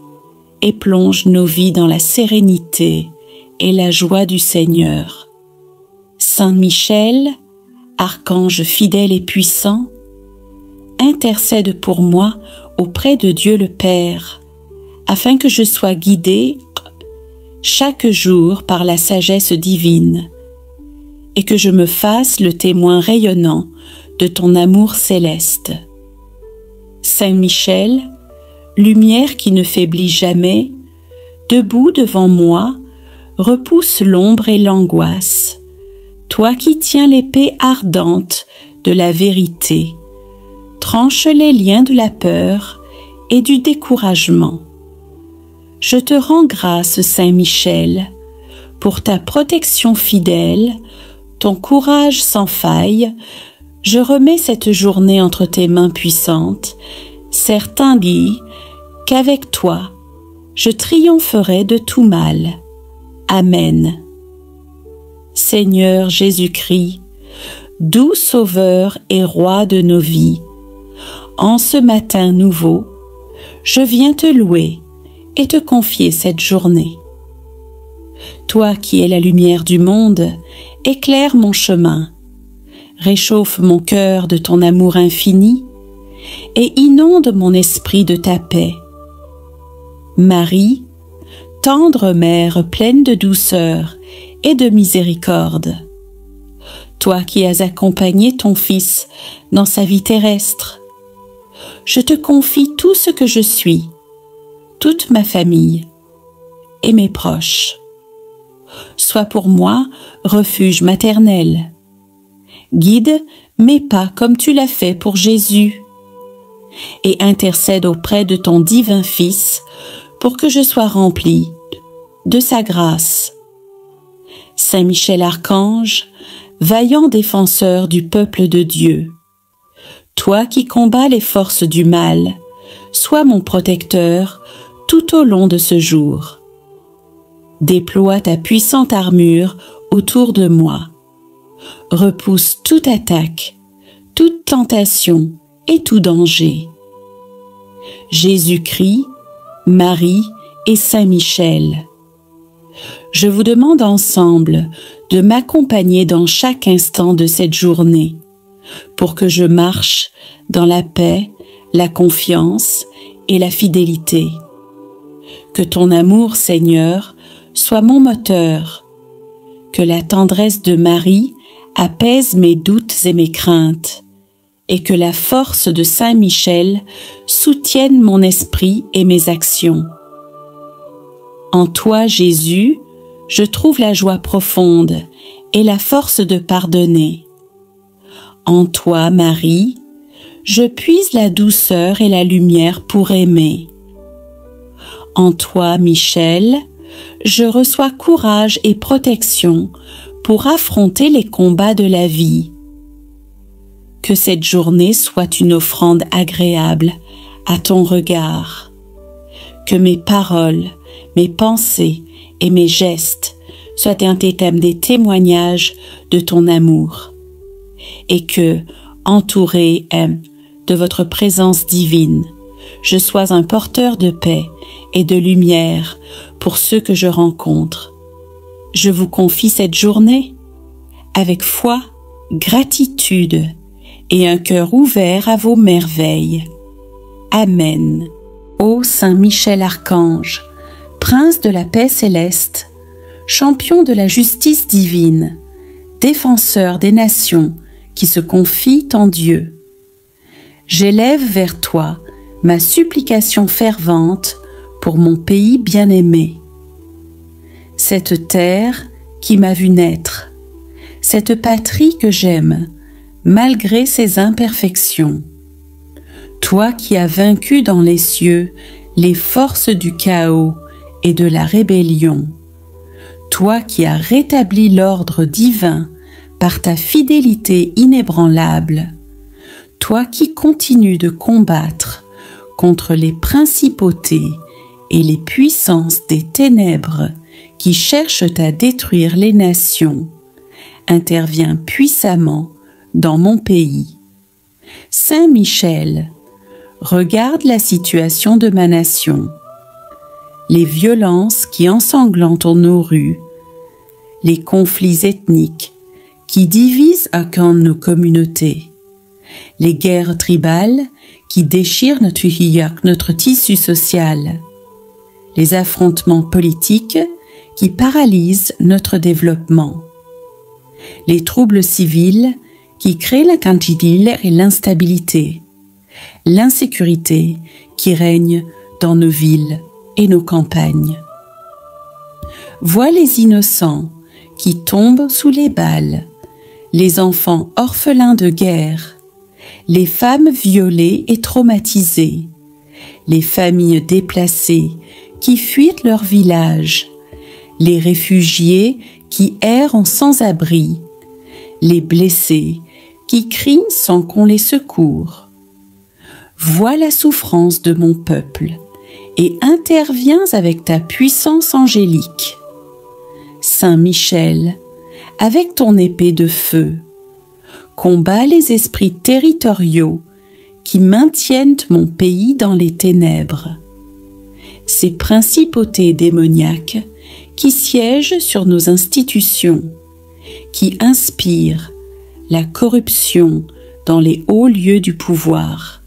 et plonge nos vies dans la sérénité et la joie du Seigneur. Saint Michel, archange fidèle et puissant, intercède pour moi auprès de Dieu le Père, afin que je sois guidé chaque jour par la sagesse divine, et que je me fasse le témoin rayonnant de ton amour céleste. Saint Michel, lumière qui ne faiblit jamais, debout devant moi, repousse l'ombre et l'angoisse. Toi qui tiens l'épée ardente de la vérité, tranche les liens de la peur et du découragement. Je te rends grâce, Saint Michel, pour ta protection fidèle, ton courage sans faille. Je remets cette journée entre tes mains puissantes, certain dit qu'avec toi, je triompherai de tout mal. Amen. Seigneur Jésus-Christ, doux Sauveur et Roi de nos vies, en ce matin nouveau, je viens te louer et te confier cette journée. Toi qui es la lumière du monde, éclaire mon chemin, réchauffe mon cœur de ton amour infini et inonde mon esprit de ta paix. Marie, tendre mère pleine de douceur et de miséricorde, toi qui as accompagné ton Fils dans sa vie terrestre, je te confie tout ce que je suis, toute ma famille et mes proches. Sois pour moi refuge maternel. Guide mes pas comme tu l'as fait pour Jésus et intercède auprès de ton divin Fils pour que je sois rempli de sa grâce. Saint Michel Archange, vaillant défenseur du peuple de Dieu, toi qui combats les forces du mal, sois mon protecteur tout au long de ce jour. Déploie ta puissante armure autour de moi. Repousse toute attaque, toute tentation et tout danger. Jésus-Christ, Marie et Saint Michel, je vous demande ensemble de m'accompagner dans chaque instant de cette journée pour que je marche dans la paix, la confiance et la fidélité. Que ton amour, Seigneur, soit mon moteur, que la tendresse de Marie apaise mes doutes et mes craintes, et que la force de Saint Michel soutienne mon esprit et mes actions. En toi, Jésus, je trouve la joie profonde et la force de pardonner. En toi, Marie, je puise la douceur et la lumière pour aimer. En toi, Michel, je reçois courage et protection pour affronter les combats de la vie. Que cette journée soit une offrande agréable à ton regard. Que mes paroles, mes pensées et mes gestes soient un des témoignages de ton amour. Et que, entouré de votre présence divine, je sois un porteur de paix et de lumière pour ceux que je rencontre. Je vous confie cette journée avec foi, gratitude et un cœur ouvert à vos merveilles. Amen. Ô Saint Michel Archange, Prince de la paix céleste, champion de la justice divine, défenseur des nations qui se confient en Dieu, j'élève vers toi ma supplication fervente pour mon pays bien-aimé. Cette terre qui m'a vu naître, cette patrie que j'aime, malgré ses imperfections. Toi qui as vaincu dans les cieux les forces du chaos et de la rébellion. Toi qui as rétabli l'ordre divin par ta fidélité inébranlable. toi qui continues de combattre contre les principautés et les puissances des ténèbres qui cherchent à détruire les nations, interviens puissamment dans mon pays. Saint Michel, regarde la situation de ma nation, les violences qui ensanglantent nos rues, les conflits ethniques qui divisent à camp nos communautés, les guerres tribales qui déchirent notre tissu social, les affrontements politiques qui paralysent notre développement, les troubles civils qui créent la quantité et l'instabilité, l'insécurité qui règne dans nos villes et nos campagnes. Vois les innocents qui tombent sous les balles, les enfants orphelins de guerre, les femmes violées et traumatisées, les familles déplacées qui fuient leur village, les réfugiés qui errent en sans-abri, les blessés qui crient sans qu'on les secoure. Vois la souffrance de mon peuple et interviens avec ta puissance angélique. Saint Michel, avec ton épée de feu, combats les esprits territoriaux qui maintiennent mon pays dans les ténèbres, ces principautés démoniaques qui siègent sur nos institutions, qui inspirent la corruption dans les hauts lieux du pouvoir,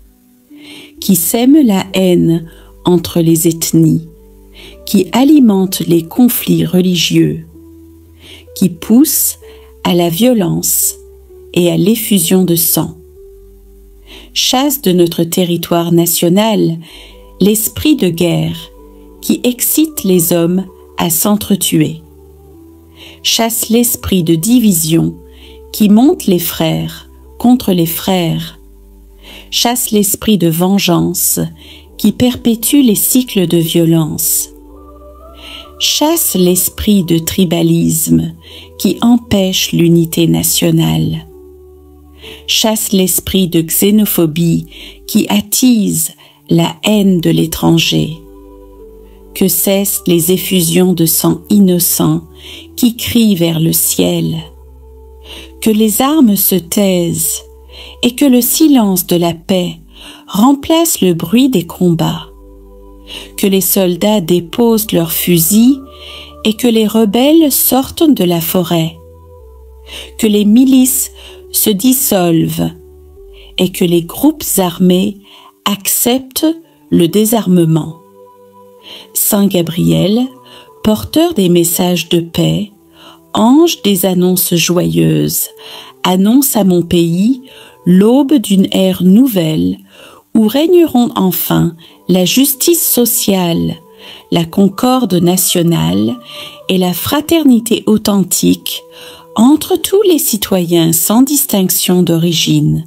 qui sèment la haine entre les ethnies, qui alimentent les conflits religieux, qui poussent à la violence et à l'effusion de sang. Chasse de notre territoire national l'esprit de guerre qui excite les hommes à s'entretuer. Chasse l'esprit de division qui monte les frères contre les frères. Chasse l'esprit de vengeance qui perpétue les cycles de violence. Chasse l'esprit de tribalisme qui empêche l'unité nationale. Chasse l'esprit de xénophobie qui attise la haine de l'étranger. Que cessent les effusions de sang innocent qui crient vers le ciel. Que les armes se taisent et que le silence de la paix remplace le bruit des combats. Que les soldats déposent leurs fusils et que les rebelles sortent de la forêt. Que les milices se dissolvent et que les groupes armés acceptent le désarmement. Saint Gabriel, porteur des messages de paix, ange des annonces joyeuses, annonce à mon pays l'aube d'une ère nouvelle où régneront enfin la justice sociale, la concorde nationale et la fraternité authentique entre tous les citoyens sans distinction d'origine,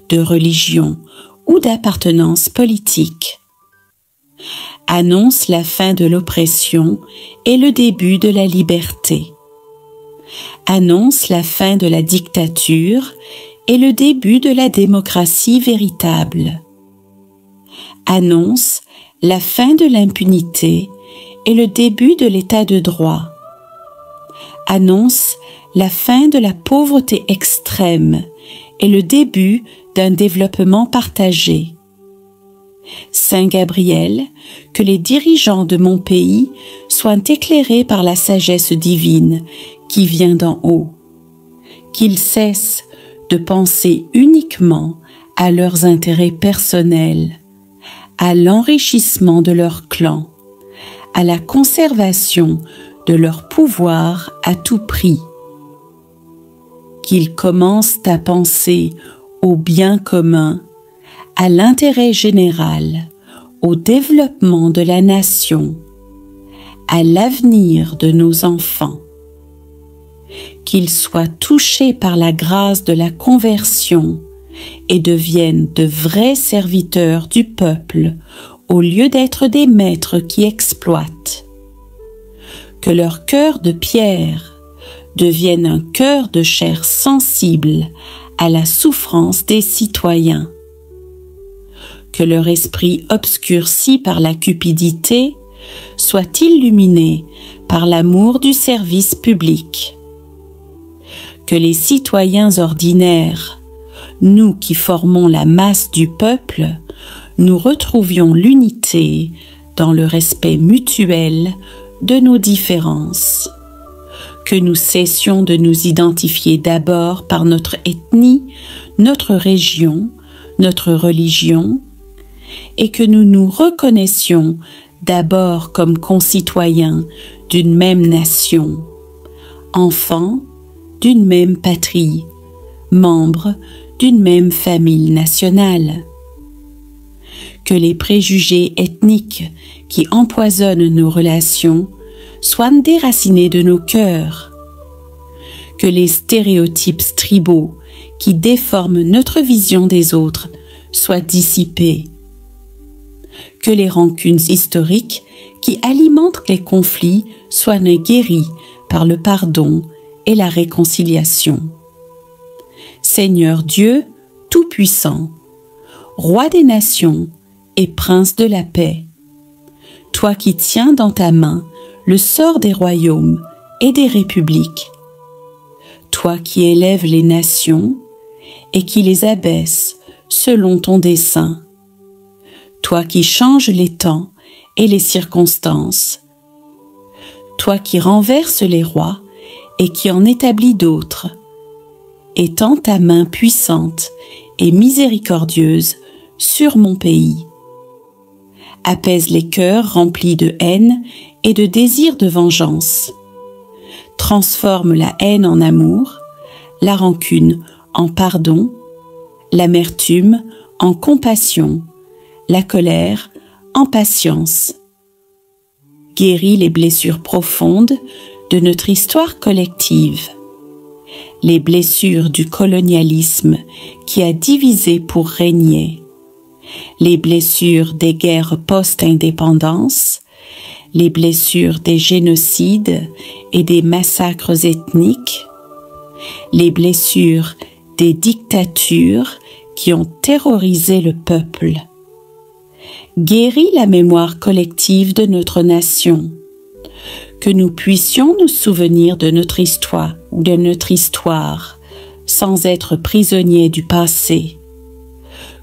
de religion ou d'appartenance politique. Annonce la fin de l'oppression et le début de la liberté. Annonce la fin de la dictature et le début de la démocratie véritable. Annonce la fin de l'impunité et le début de l'état de droit. Annonce la fin de la pauvreté extrême et le début d'un développement partagé. Saint Gabriel, que les dirigeants de mon pays soient éclairés par la sagesse divine qui vient d'en haut, qu'ils cessent de penser uniquement à leurs intérêts personnels, à l'enrichissement de leur clan, à la conservation de leur pouvoir à tout prix, qu'ils commencent à penser au bien commun, à l'intérêt général, au développement de la nation, à l'avenir de nos enfants. Qu'ils soient touchés par la grâce de la conversion et deviennent de vrais serviteurs du peuple au lieu d'être des maîtres qui exploitent. Que leur cœur de pierre devienne un cœur de chair sensible à la souffrance des citoyens. Que leur esprit obscurci par la cupidité soit illuminé par l'amour du service public. Que les citoyens ordinaires, nous qui formons la masse du peuple, nous retrouvions l'unité dans le respect mutuel de nos différences. Que nous cessions de nous identifier d'abord par notre ethnie, notre région, notre religion, et que nous nous reconnaissions d'abord comme concitoyens d'une même nation, enfants d'une même patrie, membres d'une même famille nationale. Que les préjugés ethniques qui empoisonnent nos relations soient déracinés de nos cœurs. Que les stéréotypes tribaux qui déforment notre vision des autres soient dissipés. Que les rancunes historiques qui alimentent les conflits soient guéries par le pardon et la réconciliation. Seigneur Dieu Tout-Puissant, Roi des nations et Prince de la paix, toi qui tiens dans ta main le sort des royaumes et des républiques, toi qui élèves les nations et qui les abaisses selon ton dessein, toi qui changes les temps et les circonstances, toi qui renverses les rois et qui en établis d'autres, étends ta main puissante et miséricordieuse sur mon pays. Apaise les cœurs remplis de haine et de désir de vengeance. Transforme la haine en amour, la rancune en pardon, l'amertume en compassion, la colère en patience. Guéris les blessures profondes de notre histoire collective, les blessures du colonialisme qui a divisé pour régner, les blessures des guerres post-indépendance, les blessures des génocides et des massacres ethniques, les blessures des dictatures qui ont terrorisé le peuple. Guéris la mémoire collective de notre nation, que nous puissions nous souvenir de notre histoire, sans être prisonniers du passé,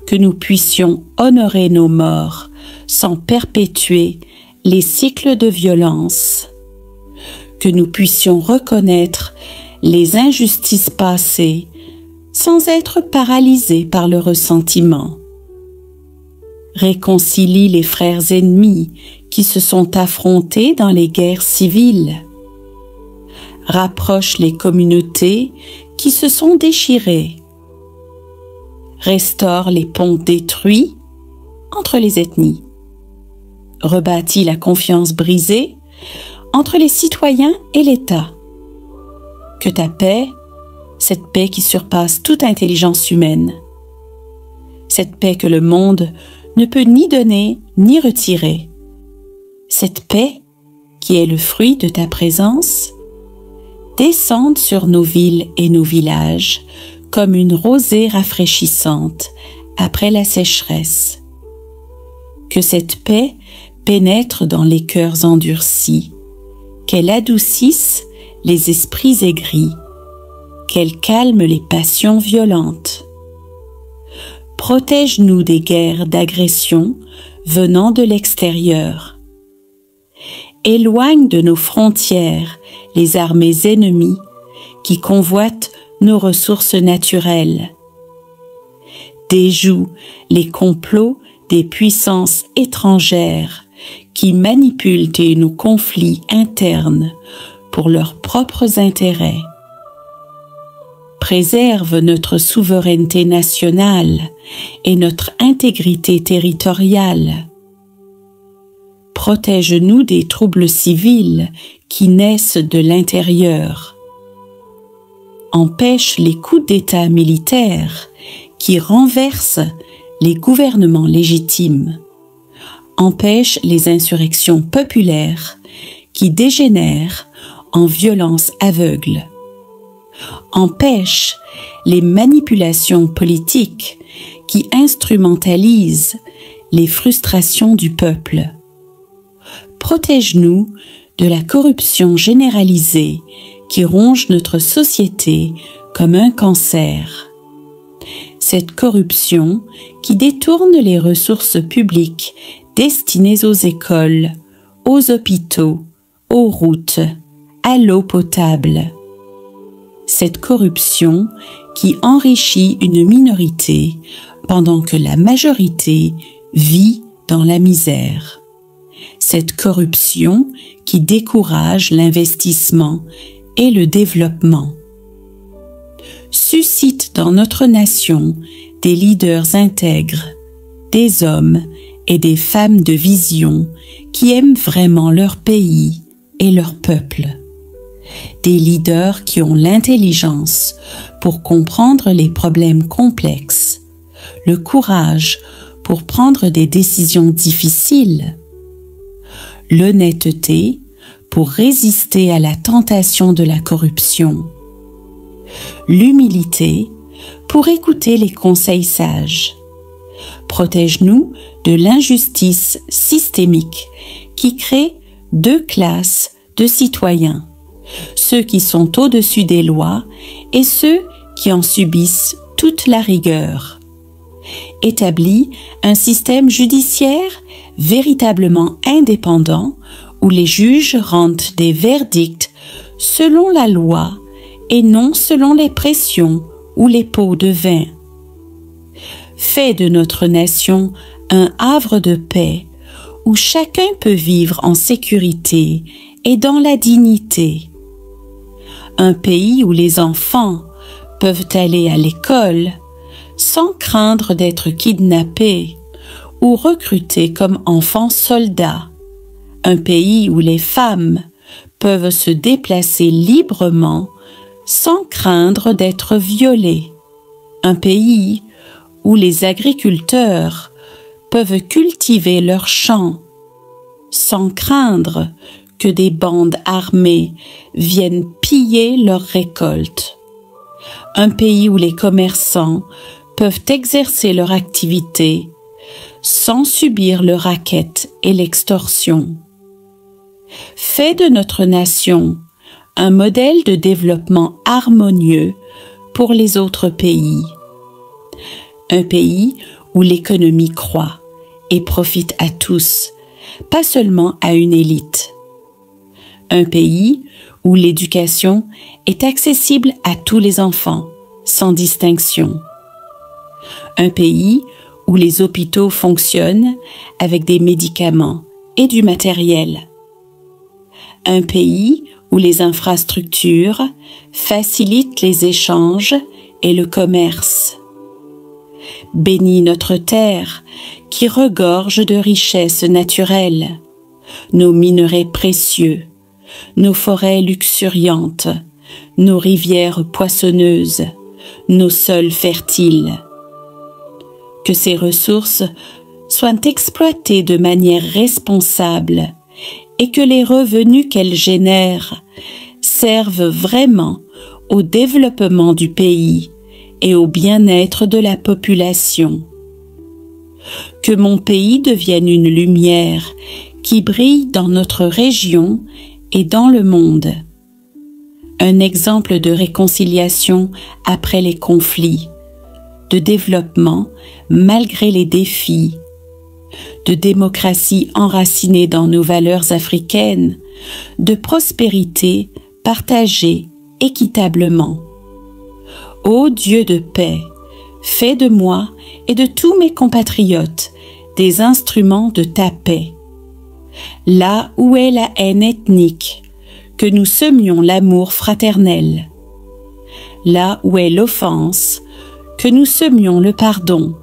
que nous puissions honorer nos morts sans perpétuer les cycles de violence, que nous puissions reconnaître les injustices passées sans être paralysés par le ressentiment. Réconcilie les frères ennemis qui se sont affrontés dans les guerres civiles. Rapproche les communautés qui se sont déchirées. Restaure les ponts détruits entre les ethnies. Rebâtis la confiance brisée entre les citoyens et l'État. Que ta paix, cette paix qui surpasse toute intelligence humaine, cette paix que le monde ne peut ni donner ni retirer, cette paix qui est le fruit de ta présence, descende sur nos villes et nos villages comme une rosée rafraîchissante après la sécheresse. Que cette paix pénètre dans les cœurs endurcis, qu'elle adoucisse les esprits aigris, qu'elle calme les passions violentes. Protège-nous des guerres d'agression venant de l'extérieur. Éloigne de nos frontières les armées ennemies qui convoitent nos ressources naturelles. Déjoue les complots des puissances étrangères qui manipulent nos conflits internes pour leurs propres intérêts. Préserve notre souveraineté nationale et notre intégrité territoriale. Protège-nous des troubles civils qui naissent de l'intérieur. Empêche les coups d'État militaires qui renversent les gouvernements légitimes. Empêche les insurrections populaires qui dégénèrent en violence aveugle. Empêche les manipulations politiques qui instrumentalisent les frustrations du peuple. Protège-nous de la corruption généralisée qui ronge notre société comme un cancer. Cette corruption qui détourne les ressources publiques destinées aux écoles, aux hôpitaux, aux routes, à l'eau potable. Cette corruption qui enrichit une minorité pendant que la majorité vit dans la misère. Cette corruption qui décourage l'investissement et le développement. Suscite dans notre nation des leaders intègres, des hommes et des femmes de vision qui aiment vraiment leur pays et leur peuple. Des leaders qui ont l'intelligence pour comprendre les problèmes complexes, le courage pour prendre des décisions difficiles, l'honnêteté pour résister à la tentation de la corruption, l'humilité pour écouter les conseils sages. Protège-nous de l'injustice systémique qui crée deux classes de citoyens, ceux qui sont au-dessus des lois et ceux qui en subissent toute la rigueur. Établis un système judiciaire véritablement indépendant où les juges rendent des verdicts selon la loi et non selon les pressions ou les pots de vin. Fais de notre nation un havre de paix où chacun peut vivre en sécurité et dans la dignité. Un pays où les enfants peuvent aller à l'école sans craindre d'être kidnappés ou recrutés comme enfants soldats. Un pays où les femmes peuvent se déplacer librement sans craindre d'être violées. Un pays où les agriculteurs peuvent cultiver leurs champs sans craindre que des bandes armées viennent piller leurs récoltes. Un pays où les commerçants peuvent exercer leur activité sans subir le racket et l'extorsion. Fais de notre nation un modèle de développement harmonieux pour les autres pays. Un pays où l'économie croît et profite à tous, pas seulement à une élite. Un pays où l'éducation est accessible à tous les enfants, sans distinction. Un pays où les hôpitaux fonctionnent avec des médicaments et du matériel. Un pays où les infrastructures facilitent les échanges et le commerce. Bénis notre terre qui regorge de richesses naturelles, nos minerais précieux, nos forêts luxuriantes, nos rivières poissonneuses, nos sols fertiles. Que ces ressources soient exploitées de manière responsable et que les revenus qu'elles génèrent servent vraiment au développement du pays et au bien-être de la population. Que mon pays devienne une lumière qui brille dans notre région et dans le monde. Un exemple de réconciliation après les conflits, de développement malgré les défis, de démocratie enracinée dans nos valeurs africaines, de prospérité partagée équitablement. Ô Dieu de paix, fais de moi et de tous mes compatriotes des instruments de ta paix. Là où est la haine ethnique, que nous semions l'amour fraternel. Là où est l'offense, que nous semions le pardon.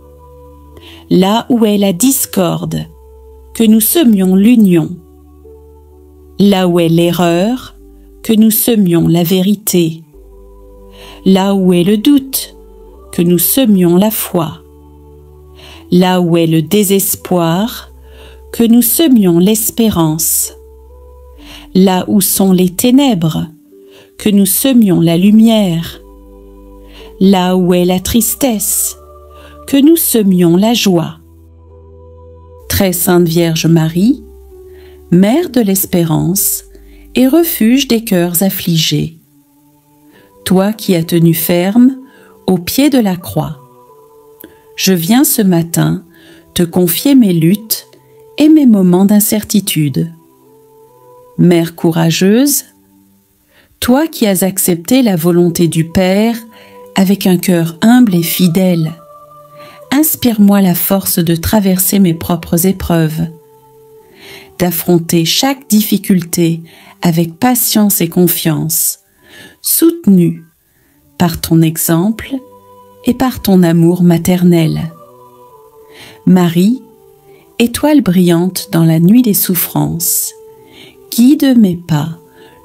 Là où est la discorde, que nous semions l'union. Là où est l'erreur, que nous semions la vérité. Là où est le doute, que nous semions la foi. Là où est le désespoir, que nous semions l'espérance. Là où sont les ténèbres, que nous semions la lumière. là où est la tristesse, que nous semions la joie. Très Sainte Vierge Marie, Mère de l'espérance et refuge des cœurs affligés, toi qui as tenu ferme au pied de la croix, je viens ce matin te confier mes luttes et mes moments d'incertitude. Mère courageuse, toi qui as accepté la volonté du Père avec un cœur humble et fidèle, inspire-moi la force de traverser mes propres épreuves, d'affronter chaque difficulté avec patience et confiance, soutenue par ton exemple et par ton amour maternel. Marie, étoile brillante dans la nuit des souffrances, guide mes pas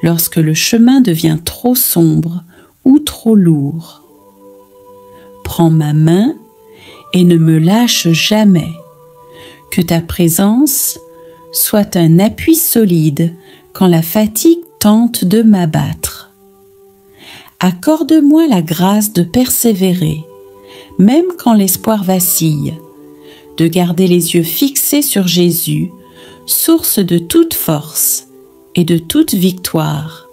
lorsque le chemin devient trop sombre ou trop lourd. Prends ma main et ne me lâche jamais. Que ta présence soit un appui solide quand la fatigue tente de m'abattre. Accorde-moi la grâce de persévérer, même quand l'espoir vacille, de garder les yeux fixés sur Jésus, source de toute force et de toute victoire.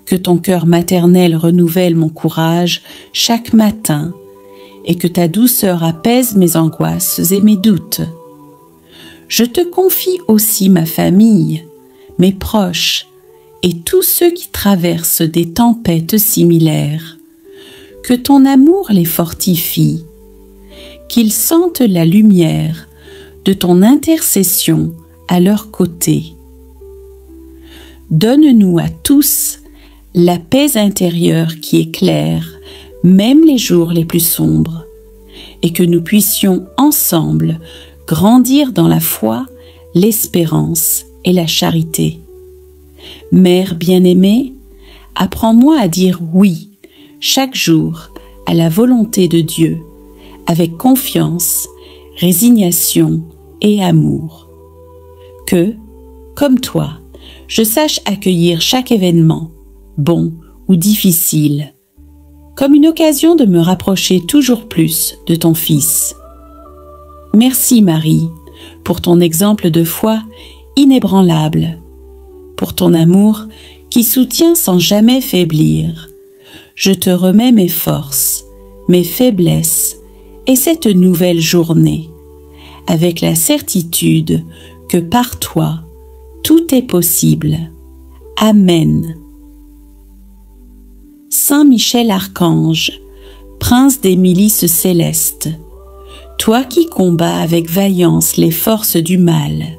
Que ton cœur maternel renouvelle mon courage chaque matin et que ta douceur apaise mes angoisses et mes doutes. Je te confie aussi ma famille, mes proches et tous ceux qui traversent des tempêtes similaires. Que ton amour les fortifie, qu'ils sentent la lumière de ton intercession à leur côté. Donne-nous à tous la paix intérieure qui éclaire même les jours les plus sombres, et que nous puissions ensemble grandir dans la foi, l'espérance et la charité. Mère bien-aimée, apprends-moi à dire oui chaque jour à la volonté de Dieu, avec confiance, résignation et amour. Que, comme toi, je sache accueillir chaque événement, bon ou difficile, comme une occasion de me rapprocher toujours plus de ton Fils. Merci Marie, pour ton exemple de foi inébranlable, pour ton amour qui soutient sans jamais faiblir. Je te remets mes forces, mes faiblesses et cette nouvelle journée, avec la certitude que par toi, tout est possible. Amen. Saint Michel Archange, prince des milices célestes, toi qui combats avec vaillance les forces du mal,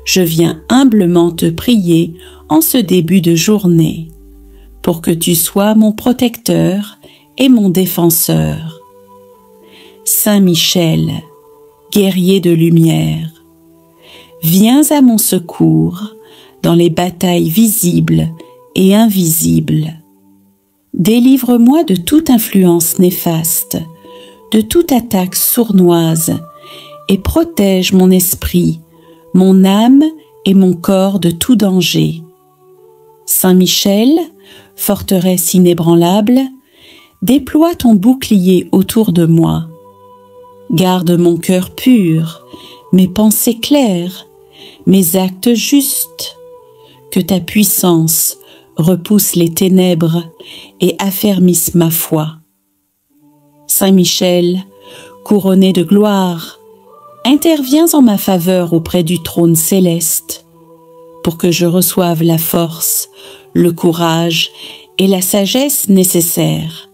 je viens humblement te prier en ce début de journée, pour que tu sois mon protecteur et mon défenseur. Saint Michel, guerrier de lumière, viens à mon secours dans les batailles visibles et invisibles. Délivre-moi de toute influence néfaste, de toute attaque sournoise, et protège mon esprit, mon âme et mon corps de tout danger. Saint Michel, forteresse inébranlable, déploie ton bouclier autour de moi. Garde mon cœur pur, mes pensées claires, mes actes justes. Que ta puissance repousse les ténèbres et affermisse ma foi. Saint Michel, couronné de gloire, interviens en ma faveur auprès du trône céleste, pour que je reçoive la force, le courage et la sagesse nécessaires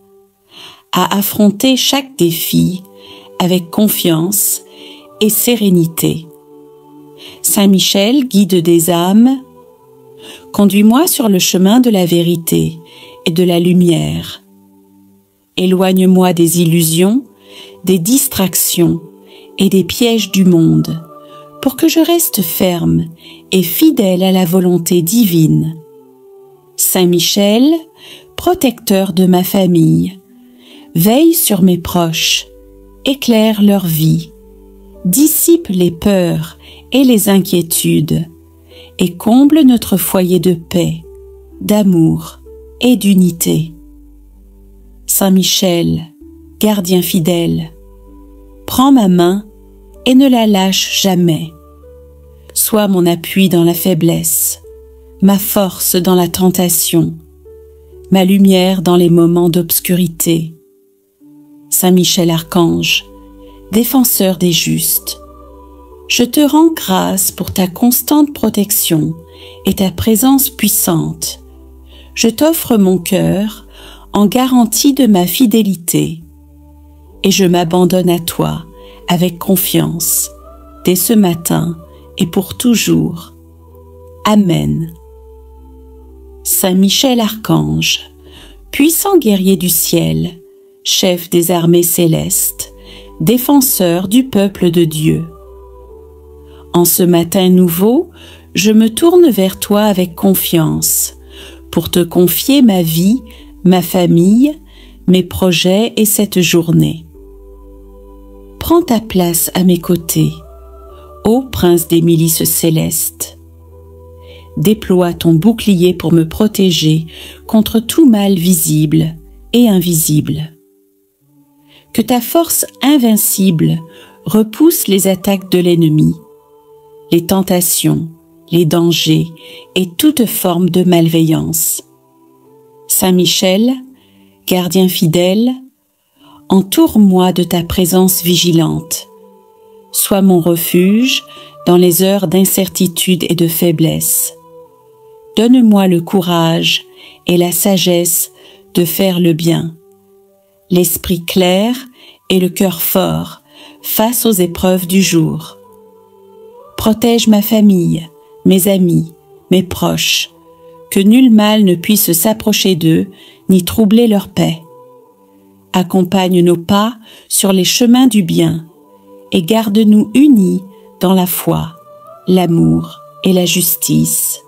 à affronter chaque défi avec confiance et sérénité. Saint Michel, guide des âmes, conduis-moi sur le chemin de la vérité et de la lumière. Éloigne-moi des illusions, des distractions et des pièges du monde, pour que je reste ferme et fidèle à la volonté divine. Saint Michel, protecteur de ma famille, veille sur mes proches, éclaire leur vie, dissipe les peurs et les inquiétudes, et comble notre foyer de paix, d'amour et d'unité. Saint Michel, gardien fidèle, prends ma main et ne la lâche jamais. Sois mon appui dans la faiblesse, ma force dans la tentation, ma lumière dans les moments d'obscurité. Saint Michel Archange, défenseur des justes, je te rends grâce pour ta constante protection et ta présence puissante. Je t'offre mon cœur en garantie de ma fidélité et je m'abandonne à toi avec confiance dès ce matin et pour toujours. Amen. Saint Michel Archange, puissant guerrier du ciel, chef des armées célestes, défenseur du peuple de Dieu. En ce matin nouveau, je me tourne vers toi avec confiance pour te confier ma vie, ma famille, mes projets et cette journée. Prends ta place à mes côtés, ô prince des milices célestes. Déploie ton bouclier pour me protéger contre tout mal visible et invisible. Que ta force invincible repousse les attaques de l'ennemi, les tentations, les dangers et toute forme de malveillance. Saint Michel, gardien fidèle, entoure-moi de ta présence vigilante. Sois mon refuge dans les heures d'incertitude et de faiblesse. Donne-moi le courage et la sagesse de faire le bien, l'esprit clair et le cœur fort face aux épreuves du jour. Protège ma famille, mes amis, mes proches, que nul mal ne puisse s'approcher d'eux ni troubler leur paix. Accompagne nos pas sur les chemins du bien et garde-nous unis dans la foi, l'amour et la justice.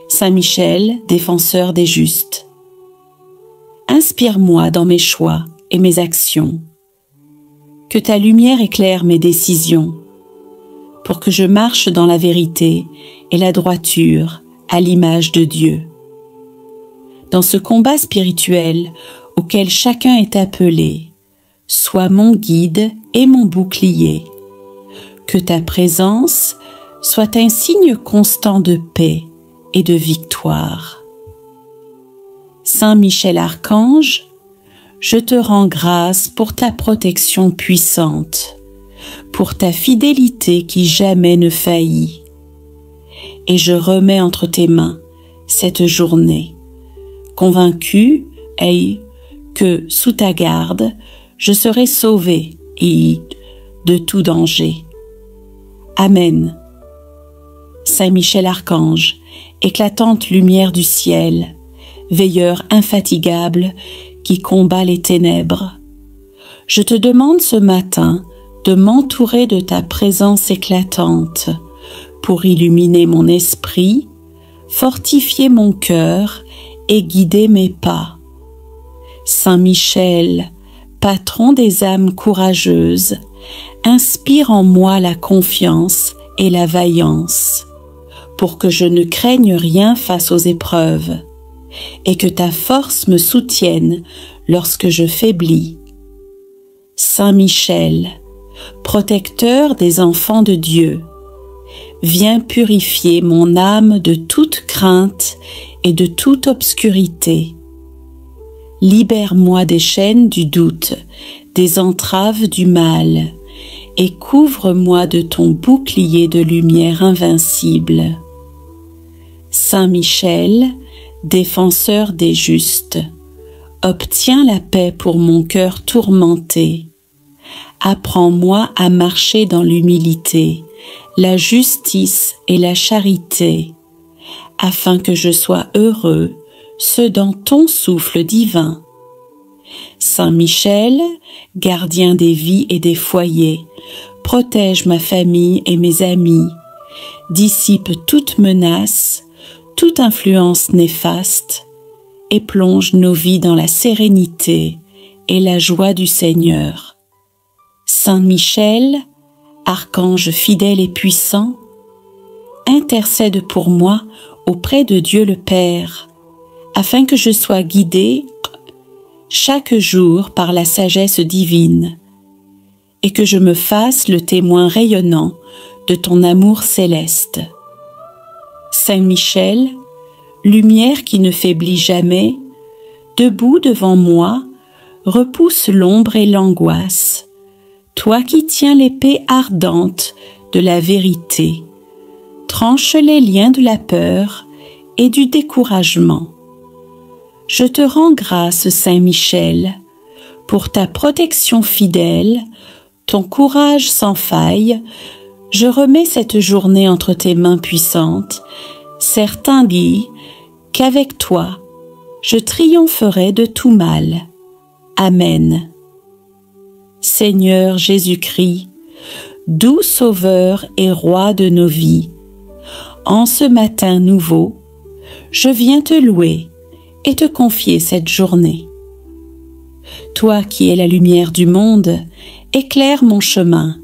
Saint Michel, défenseur des justes, inspire-moi dans mes choix et mes actions. Que ta lumière éclaire mes décisions, pour que je marche dans la vérité et la droiture à l'image de Dieu. Dans ce combat spirituel auquel chacun est appelé, sois mon guide et mon bouclier. Que ta présence soit un signe constant de paix et de victoire. Saint Michel Archange, je te rends grâce pour ta protection puissante, pour ta fidélité qui jamais ne faillit. Et je remets entre tes mains cette journée, convaincu que sous ta garde, je serai sauvé et de tout danger. Amen. Saint Michel Archange, éclatante lumière du ciel, veilleur infatigable qui combat les ténèbres, je te demande ce matin de m'entourer de ta présence éclatante pour illuminer mon esprit, fortifier mon cœur et guider mes pas. Saint Michel, patron des âmes courageuses, inspire en moi la confiance et la vaillance, pour que je ne craigne rien face aux épreuves, et que ta force me soutienne lorsque je faiblis. Saint Michel, protecteur des enfants de Dieu, viens purifier mon âme de toute crainte et de toute obscurité. Libère-moi des chaînes du doute, des entraves du mal, et couvre-moi de ton bouclier de lumière invincible. Saint Michel, défenseur des justes, obtiens la paix pour mon cœur tourmenté. Apprends-moi à marcher dans l'humilité, la justice et la charité, afin que je sois heureux, ce dans ton souffle divin. Saint Michel, gardien des vies et des foyers, protège ma famille et mes amis, dissipe toute menace, toute influence néfaste, et plonge nos vies dans la sérénité et la joie du Seigneur. Saint Michel, archange fidèle et puissant, intercède pour moi auprès de Dieu le Père, afin que je sois guidé chaque jour par la sagesse divine, et que je me fasse le témoin rayonnant de ton amour céleste. Saint Michel, lumière qui ne faiblit jamais, debout devant moi, repousse l'ombre et l'angoisse. Toi qui tiens l'épée ardente de la vérité, tranche les liens de la peur et du découragement. Je te rends grâce, Saint Michel, pour ta protection fidèle, ton courage sans faille. Je remets cette journée entre tes mains puissantes, certain dit qu'avec toi, je triompherai de tout mal. Amen. Seigneur Jésus-Christ, doux Sauveur et Roi de nos vies, en ce matin nouveau, je viens te louer et te confier cette journée. Toi qui es la lumière du monde, éclaire mon chemin,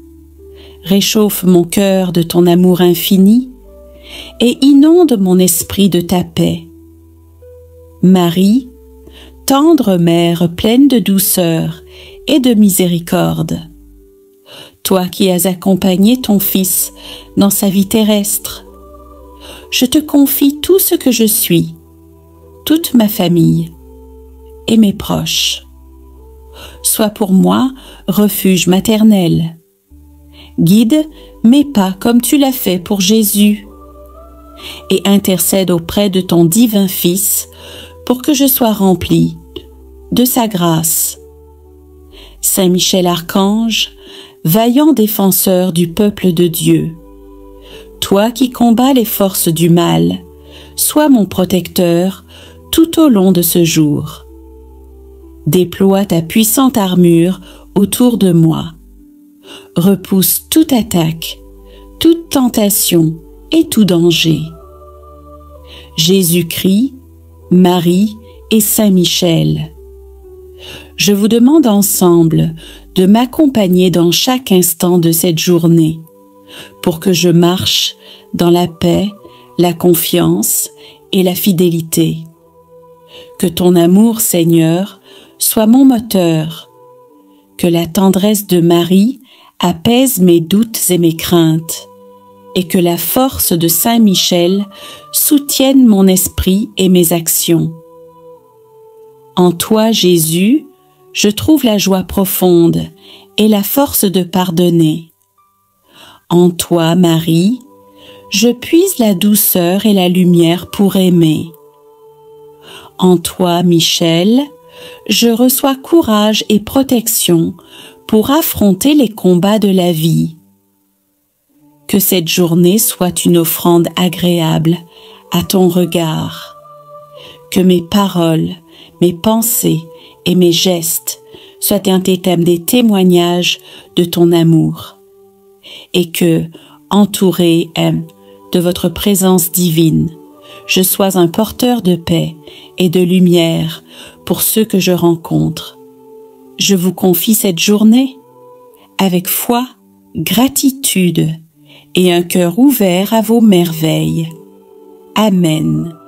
réchauffe mon cœur de ton amour infini et inonde mon esprit de ta paix. Marie, tendre mère pleine de douceur et de miséricorde, toi qui as accompagné ton Fils dans sa vie terrestre, je te confie tout ce que je suis, toute ma famille et mes proches. Sois pour moi refuge maternel. Guide mes pas comme tu l'as fait pour Jésus et intercède auprès de ton divin Fils pour que je sois rempli de sa grâce. Saint Michel Archange, vaillant défenseur du peuple de Dieu, toi qui combats les forces du mal, sois mon protecteur tout au long de ce jour. Déploie ta puissante armure autour de moi. Repousse toute attaque, toute tentation et tout danger. Jésus-Christ, Marie et Saint Michel, je vous demande ensemble de m'accompagner dans chaque instant de cette journée pour que je marche dans la paix, la confiance et la fidélité. Que ton amour, Seigneur, soit mon moteur, que la tendresse de Marie apaise mes doutes et mes craintes, et que la force de Saint Michel soutienne mon esprit et mes actions. En toi, Jésus, je trouve la joie profonde et la force de pardonner. En toi, Marie, je puise la douceur et la lumière pour aimer. En toi, Michel, je reçois courage et protection pour affronter les combats de la vie. Que cette journée soit une offrande agréable à ton regard. Que mes paroles, mes pensées et mes gestes soient des témoignages de ton amour. Et que, entouré de votre présence divine, je sois un porteur de paix et de lumière pour ceux que je rencontre. Je vous confie cette journée avec foi, gratitude et un cœur ouvert à vos merveilles. Amen.